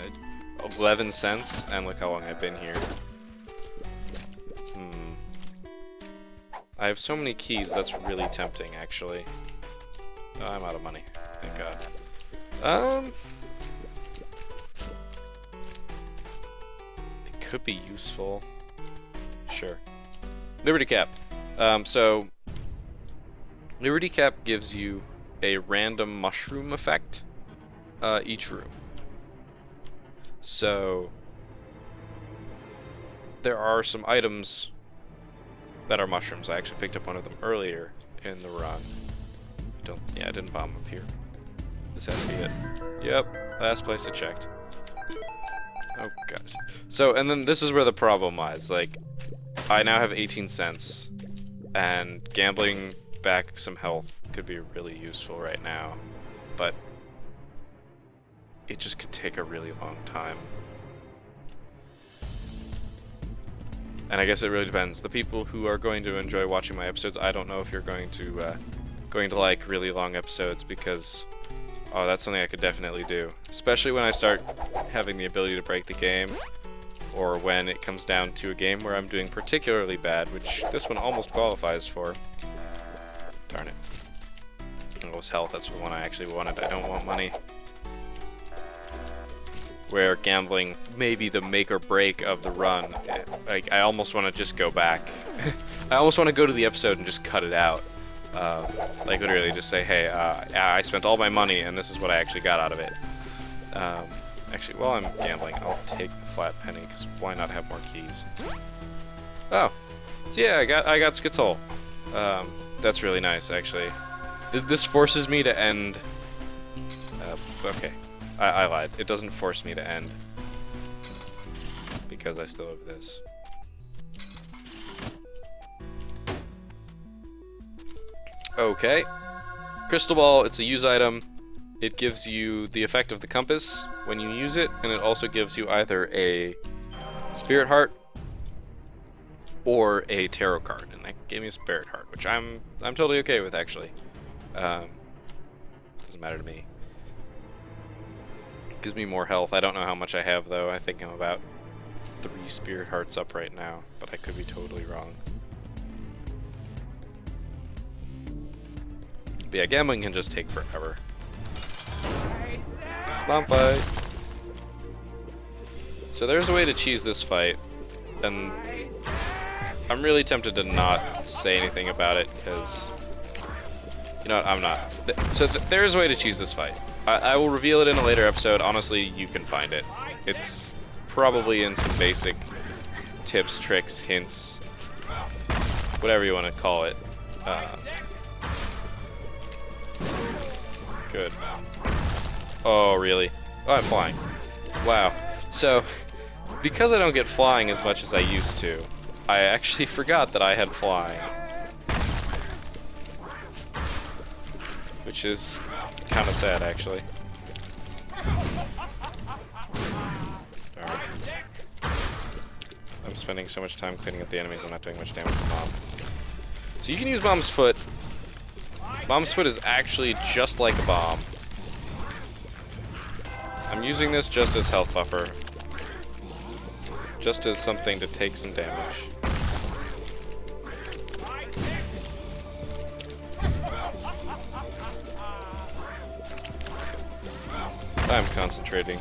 11 cents, and look how long I've been here. I have so many keys. That's really tempting, actually. Oh, I'm out of money. Thank God. It could be useful. Sure. Liberty Cap. So Liberty Cap gives you a random mushroom effect each room. So there are some items that are mushrooms. I actually picked up one of them earlier in the run. I didn't bomb up here. This has to be it. Yep, last place I checked. Oh, guys. So, and then this is where the problem lies. Like, I now have 18 cents, and gambling back some health could be really useful right now, but it just could take a really long time. And I guess it really depends. The people who are going to enjoy watching my episodes, I don't know if you're going to like really long episodes, because that's something I could definitely do, especially when I start having the ability to break the game, or when it comes down to a game where I'm doing particularly bad, which this one almost qualifies for. Darn it. It was health, that's the one I actually wanted. I don't want money. Where gambling may be the make or break of the run. Like, I almost want to just go back. I almost want to go to the episode and just cut it out. Like, literally just say, hey, I spent all my money and this is what I actually got out of it. Actually, while I'm gambling, I'll take the flat penny, because why not have more keys? Oh, so yeah, I got Skittle. That's really nice, actually. This forces me to end. Okay, I lied. It doesn't force me to end, because I still have this. Okay, crystal ball. It's a use item. It gives you the effect of the compass when you use it, and it also gives you either a spirit heart or a tarot card, and that gave me a spirit heart, which I'm totally okay with, actually. Doesn't matter to me. Gives me more health. I don't know how much I have, though. I think I'm about 3 spirit hearts up right now, but I could be totally wrong. But yeah, gambling can just take forever. Bomb fight! So there's a way to cheese this fight, and I'm really tempted to not say anything about it, because, you know what, I'm not. There's a way to cheese this fight. I will reveal it in a later episode. Honestly, you can find it. It's probably in some basic tips, tricks, hints, whatever you want to call it. Good. Oh, really? Oh, I'm flying. Wow. So, because I don't get flying as much as I used to, I actually forgot that I had flying. Which is kind of sad, actually. Darn. I'm spending so much time cleaning up the enemies, I'm not doing much damage to Bomb. So you can use Bomb's Foot. Bomb's Foot is actually just like a bomb. I'm using this just as health buffer. Just as something to take some damage. I'm concentrating.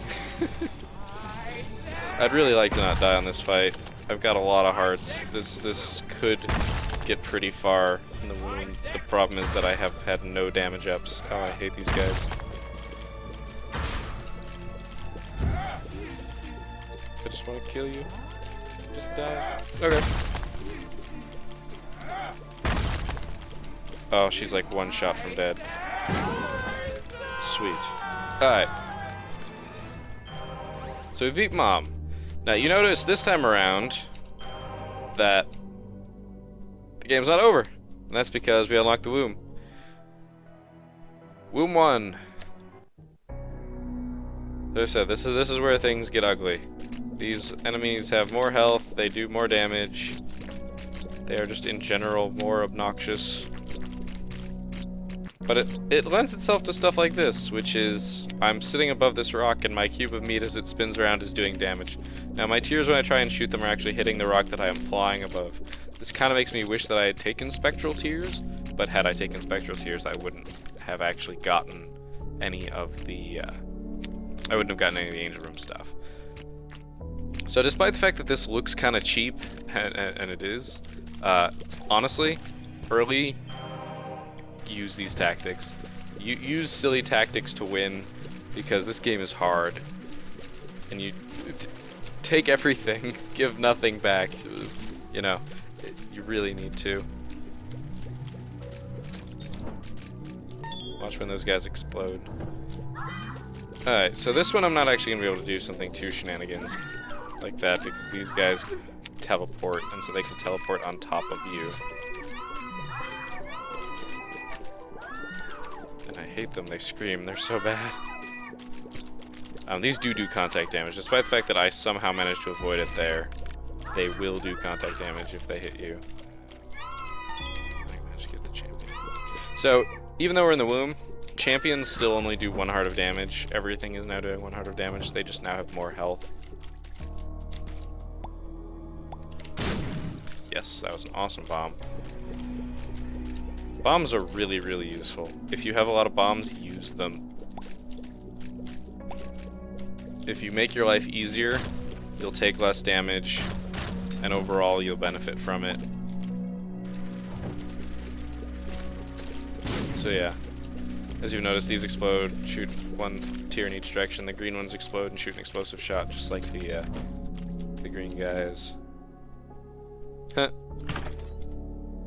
I'd really like to not die on this fight. I've got a lot of hearts. This could get pretty far in the wound. The problem is that I have had no damage ups. Oh, I hate these guys. I just want to kill you. Just die. Okay. Oh, she's like one shot from dead. Sweet. Alright. So we beat Mom. Now you notice this time around that the game's not over. And that's because we unlocked the womb. Womb 1. So I said, this is where things get ugly. These enemies have more health, they do more damage. They are just in general more obnoxious. But it lends itself to stuff like this, which is I'm sitting above this rock and my cube of meat as it spins around is doing damage. Now my tears when I try and shoot them are actually hitting the rock that I am flying above. This kind of makes me wish that I had taken spectral tears, but had I taken spectral tears I wouldn't have actually gotten any of the I wouldn't have gotten any of the Angel Room stuff. So despite the fact that this looks kind of cheap, and it is, honestly, early, use these tactics. Use silly tactics to win, because this game is hard. And you take everything, give nothing back. You know, you really need to. Watch when those guys explode. Alright, so this one I'm not actually going to be able to do something too shenanigans like that, because these guys teleport, and so they can teleport on top of you. And I hate them, they scream, they're so bad. These do contact damage, despite the fact that I somehow managed to avoid it there. They will do contact damage if they hit you. I managed to get the champion. So, even though we're in the womb, champions still only do 1 heart of damage. Everything is now doing 1 heart of damage, they just now have more health. Yes, that was an awesome bomb. Bombs are really, really useful. If you have a lot of bombs, use them. If you make your life easier, you'll take less damage, and overall you'll benefit from it. So yeah, as you've noticed, these explode, shoot 1 tier in each direction. The green ones explode and shoot an explosive shot, just like the green guys. Huh.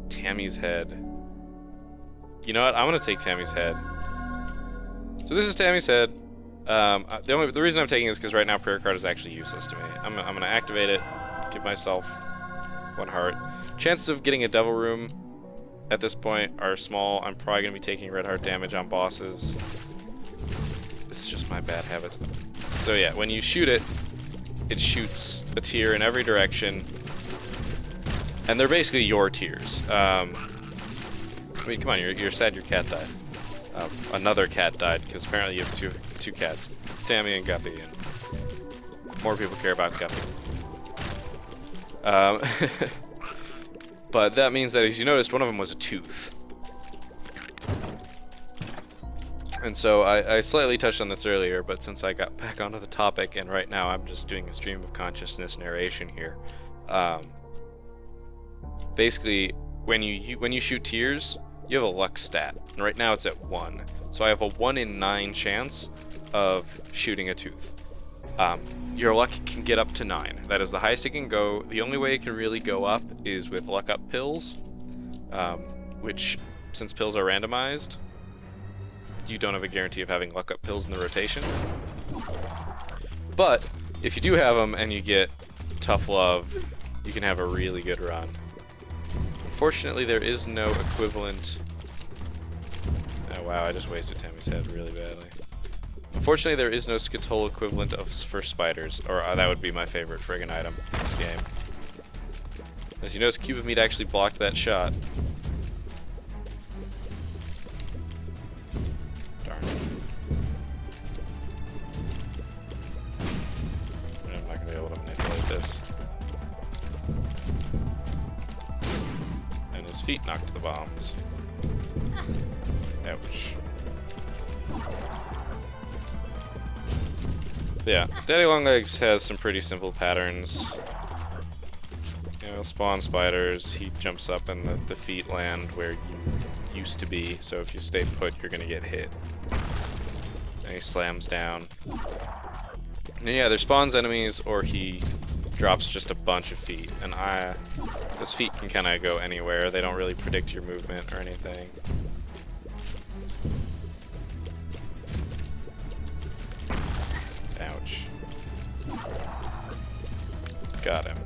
Tammy's head. You know what? I'm gonna take Tammy's head. So this is Tammy's head. The reason I'm taking it is because right now prayer card is actually useless to me. I'm gonna activate it, give myself 1 heart. Chances of getting a devil room at this point are small. I'm probably gonna be taking red heart damage on bosses. This is just my bad habits. So yeah, when you shoot it, it shoots a tier in every direction. And they're basically your tiers. I mean, come on, you're sad your cat died. Another cat died, because apparently you have two cats. Tammy and Guppy, and more people care about Guppy. Um, but that means that, as you noticed, one of them was a tooth. And so I slightly touched on this earlier, but since I got back onto the topic, and right now I'm just doing a stream of consciousness narration here. Basically, when you shoot tears, you have a luck stat, and right now it's at 1. So I have a 1 in 9 chance of shooting a tooth. Your luck can get up to 9. That is the highest it can go. The only way it can really go up is with luck up pills, which, since pills are randomized, you don't have a guarantee of having luck up pills in the rotation. But if you do have them and you get tough love, you can have a really good run. Unfortunately, there is no equivalent. Oh wow, I just wasted Tammy's head really badly. Unfortunately, there is no Skittle equivalent for spiders, or that would be my favorite friggin' item in this game. As you notice, Cube of Meat actually blocked that shot. Darn. I'm not gonna be able to manipulate this. And his feet knocked the bombs. Ouch. Yeah, Daddy Longlegs has some pretty simple patterns. You know, spawn spiders, he jumps up and the feet land where you used to be, so if you stay put, you're gonna get hit. And he slams down. And yeah, there spawns enemies, or he drops just a bunch of feet. And those feet can kind of go anywhere, they don't really predict your movement or anything. Ouch. Got him.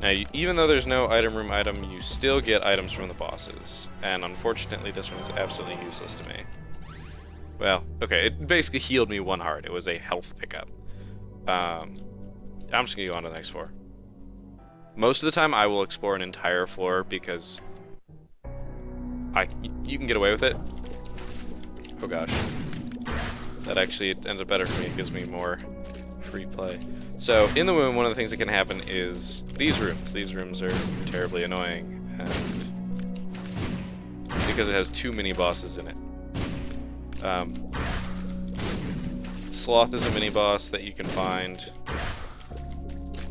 Now, even though there's no item room item, you still get items from the bosses. And unfortunately, this one is absolutely useless to me. Well, okay, it basically healed me 1 heart. It was a health pickup. I'm just gonna go on to the next floor. Most of the time, I will explore an entire floor because you can get away with it. Oh gosh. That actually ended up better for me. It gives me more free play. So, in the womb, one of the things that can happen is these rooms. These rooms are terribly annoying, and it's because it has too many bosses in it. Sloth is a mini-boss that you can find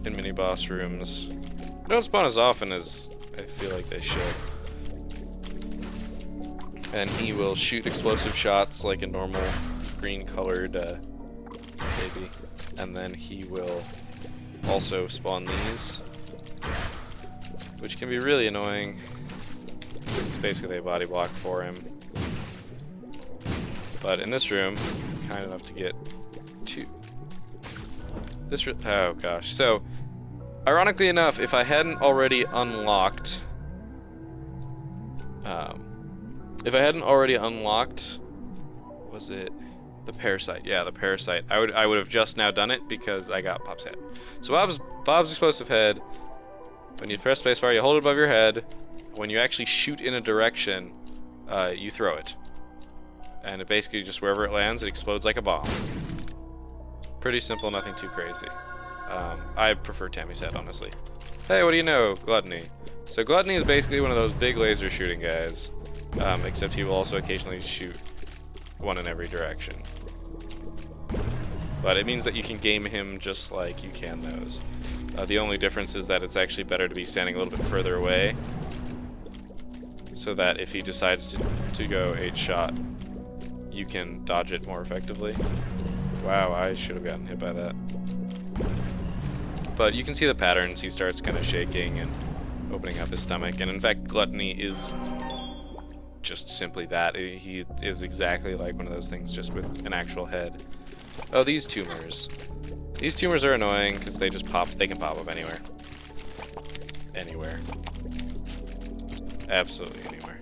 in mini-boss rooms. They don't spawn as often as I feel like they should. And he will shoot explosive shots like a normal green-colored baby. And then he will also spawn these, which can be really annoying. It's basically a body block for him. But in this room, kind enough to get 2. Oh gosh. So, ironically enough, if I hadn't already unlocked, was it the parasite? Yeah, the parasite. I would have just now done it because I got Bob's head. So Bob's explosive head. When you press spacebar, you hold it above your head. When you actually shoot in a direction, you throw it, and it basically just wherever it lands, it explodes like a bomb. Pretty simple, nothing too crazy. I prefer Tammy's head, honestly. Hey, what do you know? Gluttony. So Gluttony is basically one of those big laser shooting guys, except he will also occasionally shoot one in every direction. But it means that you can game him just like you can those. The only difference is that it's actually better to be standing a little bit further away, so that if he decides to go 8-shot, you can dodge it more effectively. Wow, I should have gotten hit by that. But you can see the patterns. He starts kind of shaking and opening up his stomach, and in fact, Gluttony is just simply that. He is exactly like one of those things, just with an actual head. Oh, these tumors. These tumors are annoying because they just pop. They can pop up anywhere. Anywhere. Absolutely anywhere.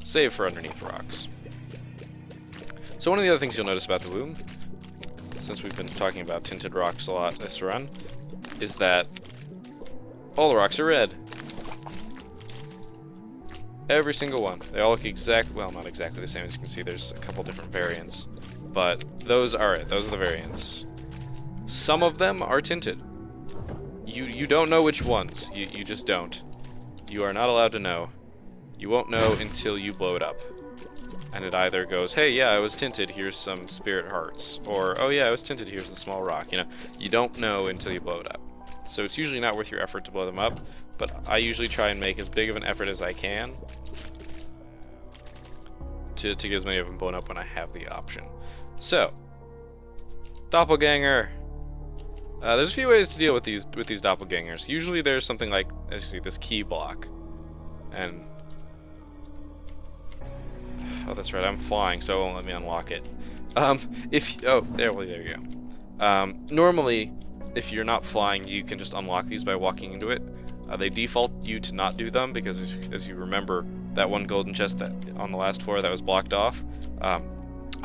Save for underneath rocks. So one of the other things you'll notice about the womb, since we've been talking about tinted rocks a lot this run, is that all the rocks are red. Every single one. They all look well, not exactly the same. As you can see, there's a couple different variants, but those are it. Those are the variants. Some of them are tinted. You don't know which ones. You just don't. You are not allowed to know. You won't know until you blow it up. And it either goes, hey, yeah, I was tinted, here's some spirit hearts. Or, oh yeah, I was tinted, here's the small rock. You know, you don't know until you blow it up. So it's usually not worth your effort to blow them up, but I usually try and make as big of an effort as I can to get as many of them blown up when I have the option. So, doppelganger. There's a few ways to deal with these doppelgangers. Usually there's something like, as you see, this key block. And oh, that's right, I'm flying, so it won't let me unlock it. There you go. Normally, if you're not flying, you can just unlock these by walking into it. They default you to not do them because, as you remember, that one golden chest that on the last floor that was blocked off, I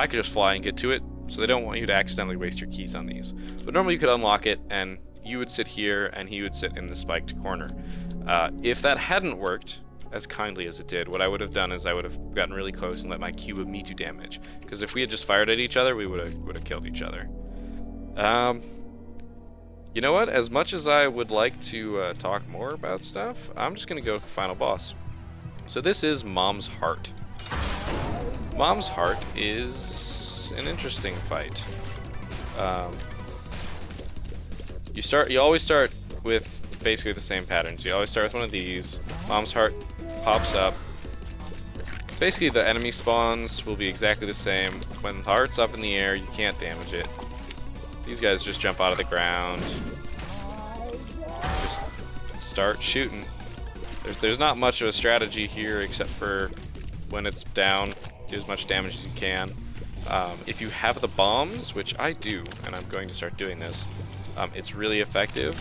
could just fly and get to it, so they don't want you to accidentally waste your keys on these. But normally you could unlock it, and you would sit here, and he would sit in the spiked corner. If that hadn't worked as kindly as it did, what I would have done is I would have gotten really close and let my cube of me do damage. Because if we had just fired at each other, we would have killed each other. You know what? As much as I would like to talk more about stuff, I'm just gonna go final boss. So this is Mom's Heart. Mom's Heart is an interesting fight. You always start with basically the same patterns. You always start with one of these. Mom's Heart pops up. Basically the enemy spawns will be exactly the same. When the heart's up in the air, you can't damage it. These guys just jump out of the ground. Just start shooting. There's not much of a strategy here except for when it's down, do as much damage as you can. If you have the bombs, which I do, and I'm going to start doing this, it's really effective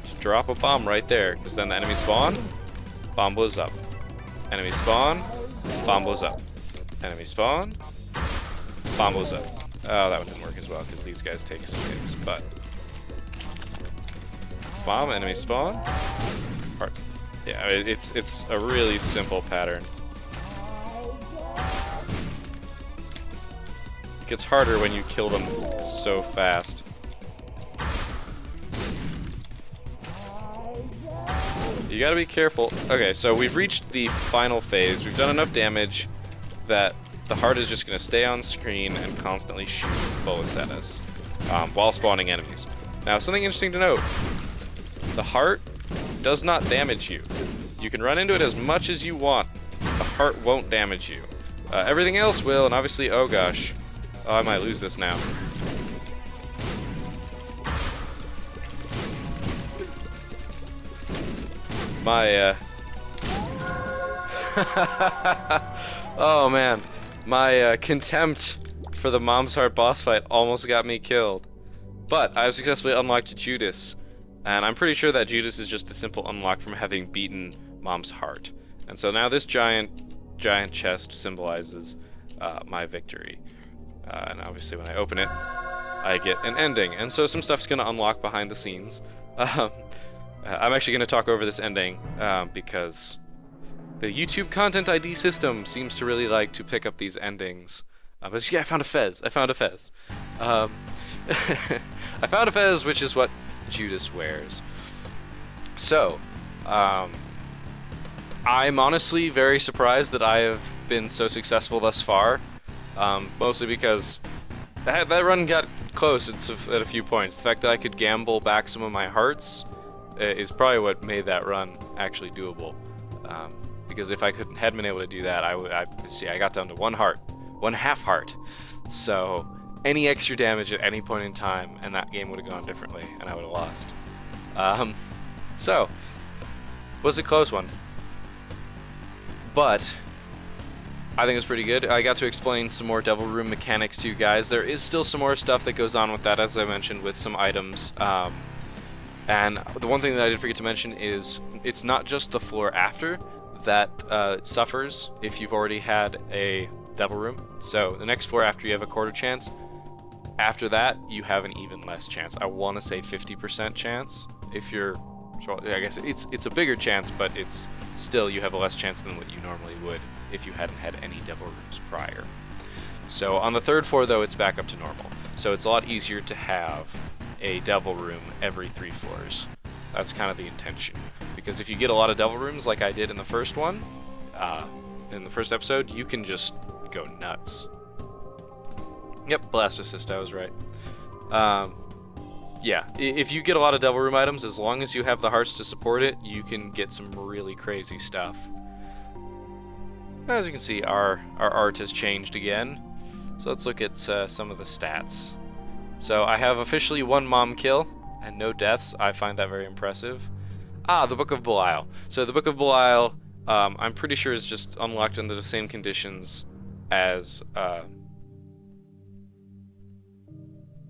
to drop a bomb right there, because then the enemy spawn, bomb blows up. Enemy spawn, bomb blows up. Enemy spawn, bomb blows up. Oh, that one didn't work as well because these guys take some hits, but bomb, enemy spawn, heart. Yeah, it's a really simple pattern. It gets harder when you kill them so fast. You gotta be careful. Okay, so we've reached the final phase. We've done enough damage that the heart is just gonna stay on screen and constantly shoot bullets at us while spawning enemies. Now, something interesting to note. The heart does not damage you. You can run into it as much as you want. The heart won't damage you. Everything else will, and obviously, oh gosh. Oh, I might lose this now. My, oh man. My contempt for the Mom's Heart boss fight almost got me killed. But I've successfully unlocked Judas. And I'm pretty sure that Judas is just a simple unlock from having beaten Mom's Heart. And so now this giant chest symbolizes my victory. And obviously when I open it, I get an ending. And so some stuff's going to unlock behind the scenes. I'm actually going to talk over this ending because the YouTube Content ID system seems to really like to pick up these endings. But yeah, I found a fez. I found a fez. I found a fez, which is what Judas wears. So, I'm honestly very surprised that I have been so successful thus far. Mostly because that run got close at a few points. The fact that I could gamble back some of my hearts is probably what made that run actually doable. Because if I hadn't been able to do that, I got down to one heart, one half heart. So any extra damage at any point in time, and that game would have gone differently, and I would have lost. So was a close one, but I think it's pretty good. I got to explain some more Devil Room mechanics to you guys. There is still some more stuff that goes on with that, as I mentioned, with some items. And the one thing that I did forget to mention is it's not just the floor after that suffers if you've already had a Devil Room. So the next floor after you have a quarter chance. After that, you have an even less chance. I want to say 50% chance. If you're, I guess it's a bigger chance, but it's still, you have a less chance than what you normally would if you hadn't had any Devil Rooms prior. So on the third floor, though, it's back up to normal. So it's a lot easier to have a Devil Room every 3 floors. That's kind of the intention. Because if you get a lot of devil rooms like I did in the first one, in the first episode, you can just go nuts. Yep, blast assist, I was right. Yeah, if you get a lot of devil room items, as long as you have the hearts to support it, you can get some really crazy stuff. As you can see, our art has changed again. So let's look at some of the stats. So I have officially 1 mom kill and no deaths. I find that very impressive. The Book of Belial. So the Book of Belial, I'm pretty sure is just unlocked under the same conditions as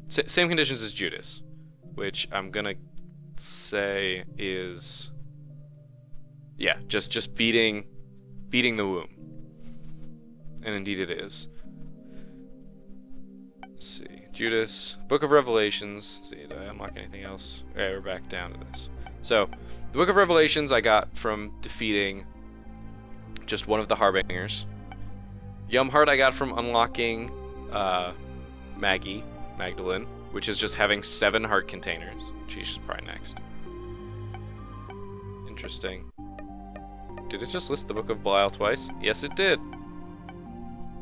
same conditions as Judas, which I'm gonna say is, yeah, just beating the womb. And indeed it is. Let's see, Judas, Book of Revelations. Let's see, did I unlock anything else? Okay, we're back down to this. So, the Book of Revelations I got from defeating just one of the Harbingers. Yumheart I got from unlocking Maggy, Magdeline, which is just having 7 heart containers. She's probably next. Interesting. Did it just list the Book of Belial twice? Yes, it did.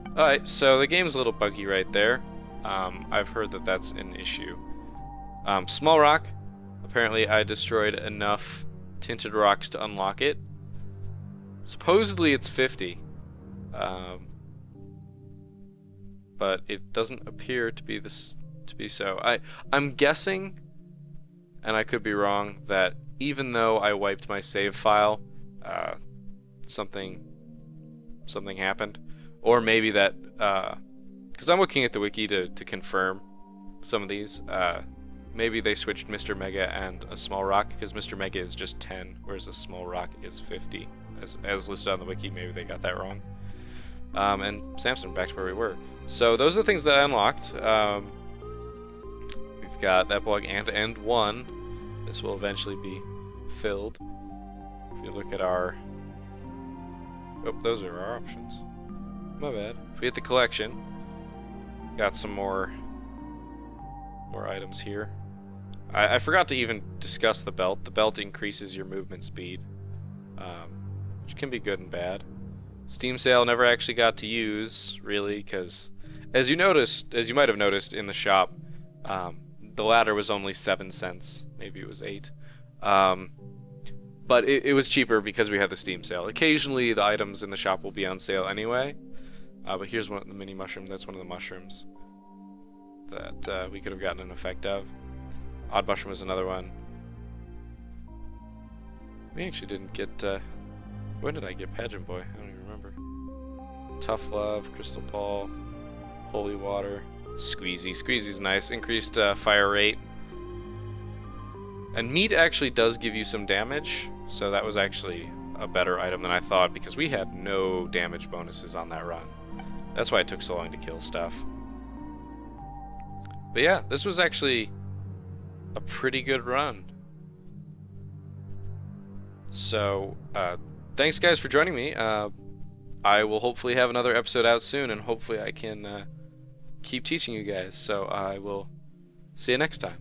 Alright, so the game's a little buggy right there. I've heard that that's an issue. Small rock. Apparently I destroyed enough tinted rocks to unlock it. Supposedly it's 50. But it doesn't appear to be so. I'm guessing, and I could be wrong, that even though I wiped my save file, something happened. Or maybe that, because I'm looking at the wiki to confirm some of these. Maybe they switched Mr. Mega and a small rock, because Mr. Mega is just 10, whereas a small rock is 50. As listed on the wiki, maybe they got that wrong. And Samson, back to where we were. So those are the things that I unlocked. We've got that blog and 1. This will eventually be filled. If you look at our... Oh, those are our options. My bad. If we hit the collection, got some more items here. I forgot to even discuss the belt. The belt increases your movement speed, which can be good and bad. Steam sale never actually got to use, really, because as you might have noticed in the shop, the ladder was only 7 cents. Maybe it was 8. But it was cheaper because we had the Steam sale. Occasionally the items in the shop will be on sale anyway. But here's one of the mini mushroom. That's one of the mushrooms that we could have gotten an effect of. Odd mushroom was another one. We actually didn't get... when did I get Pageant Boy? I don't even remember. Tough Love, Crystal Ball, Holy Water, Squeezy. Squeezy's nice. Increased fire rate. And meat actually does give you some damage, so that was actually a better item than I thought, because we had no damage bonuses on that run. That's why it took so long to kill stuff. But yeah, this was actually a pretty good run. So, thanks guys for joining me. I will hopefully have another episode out soon, and hopefully I can keep teaching you guys. So I will see you next time.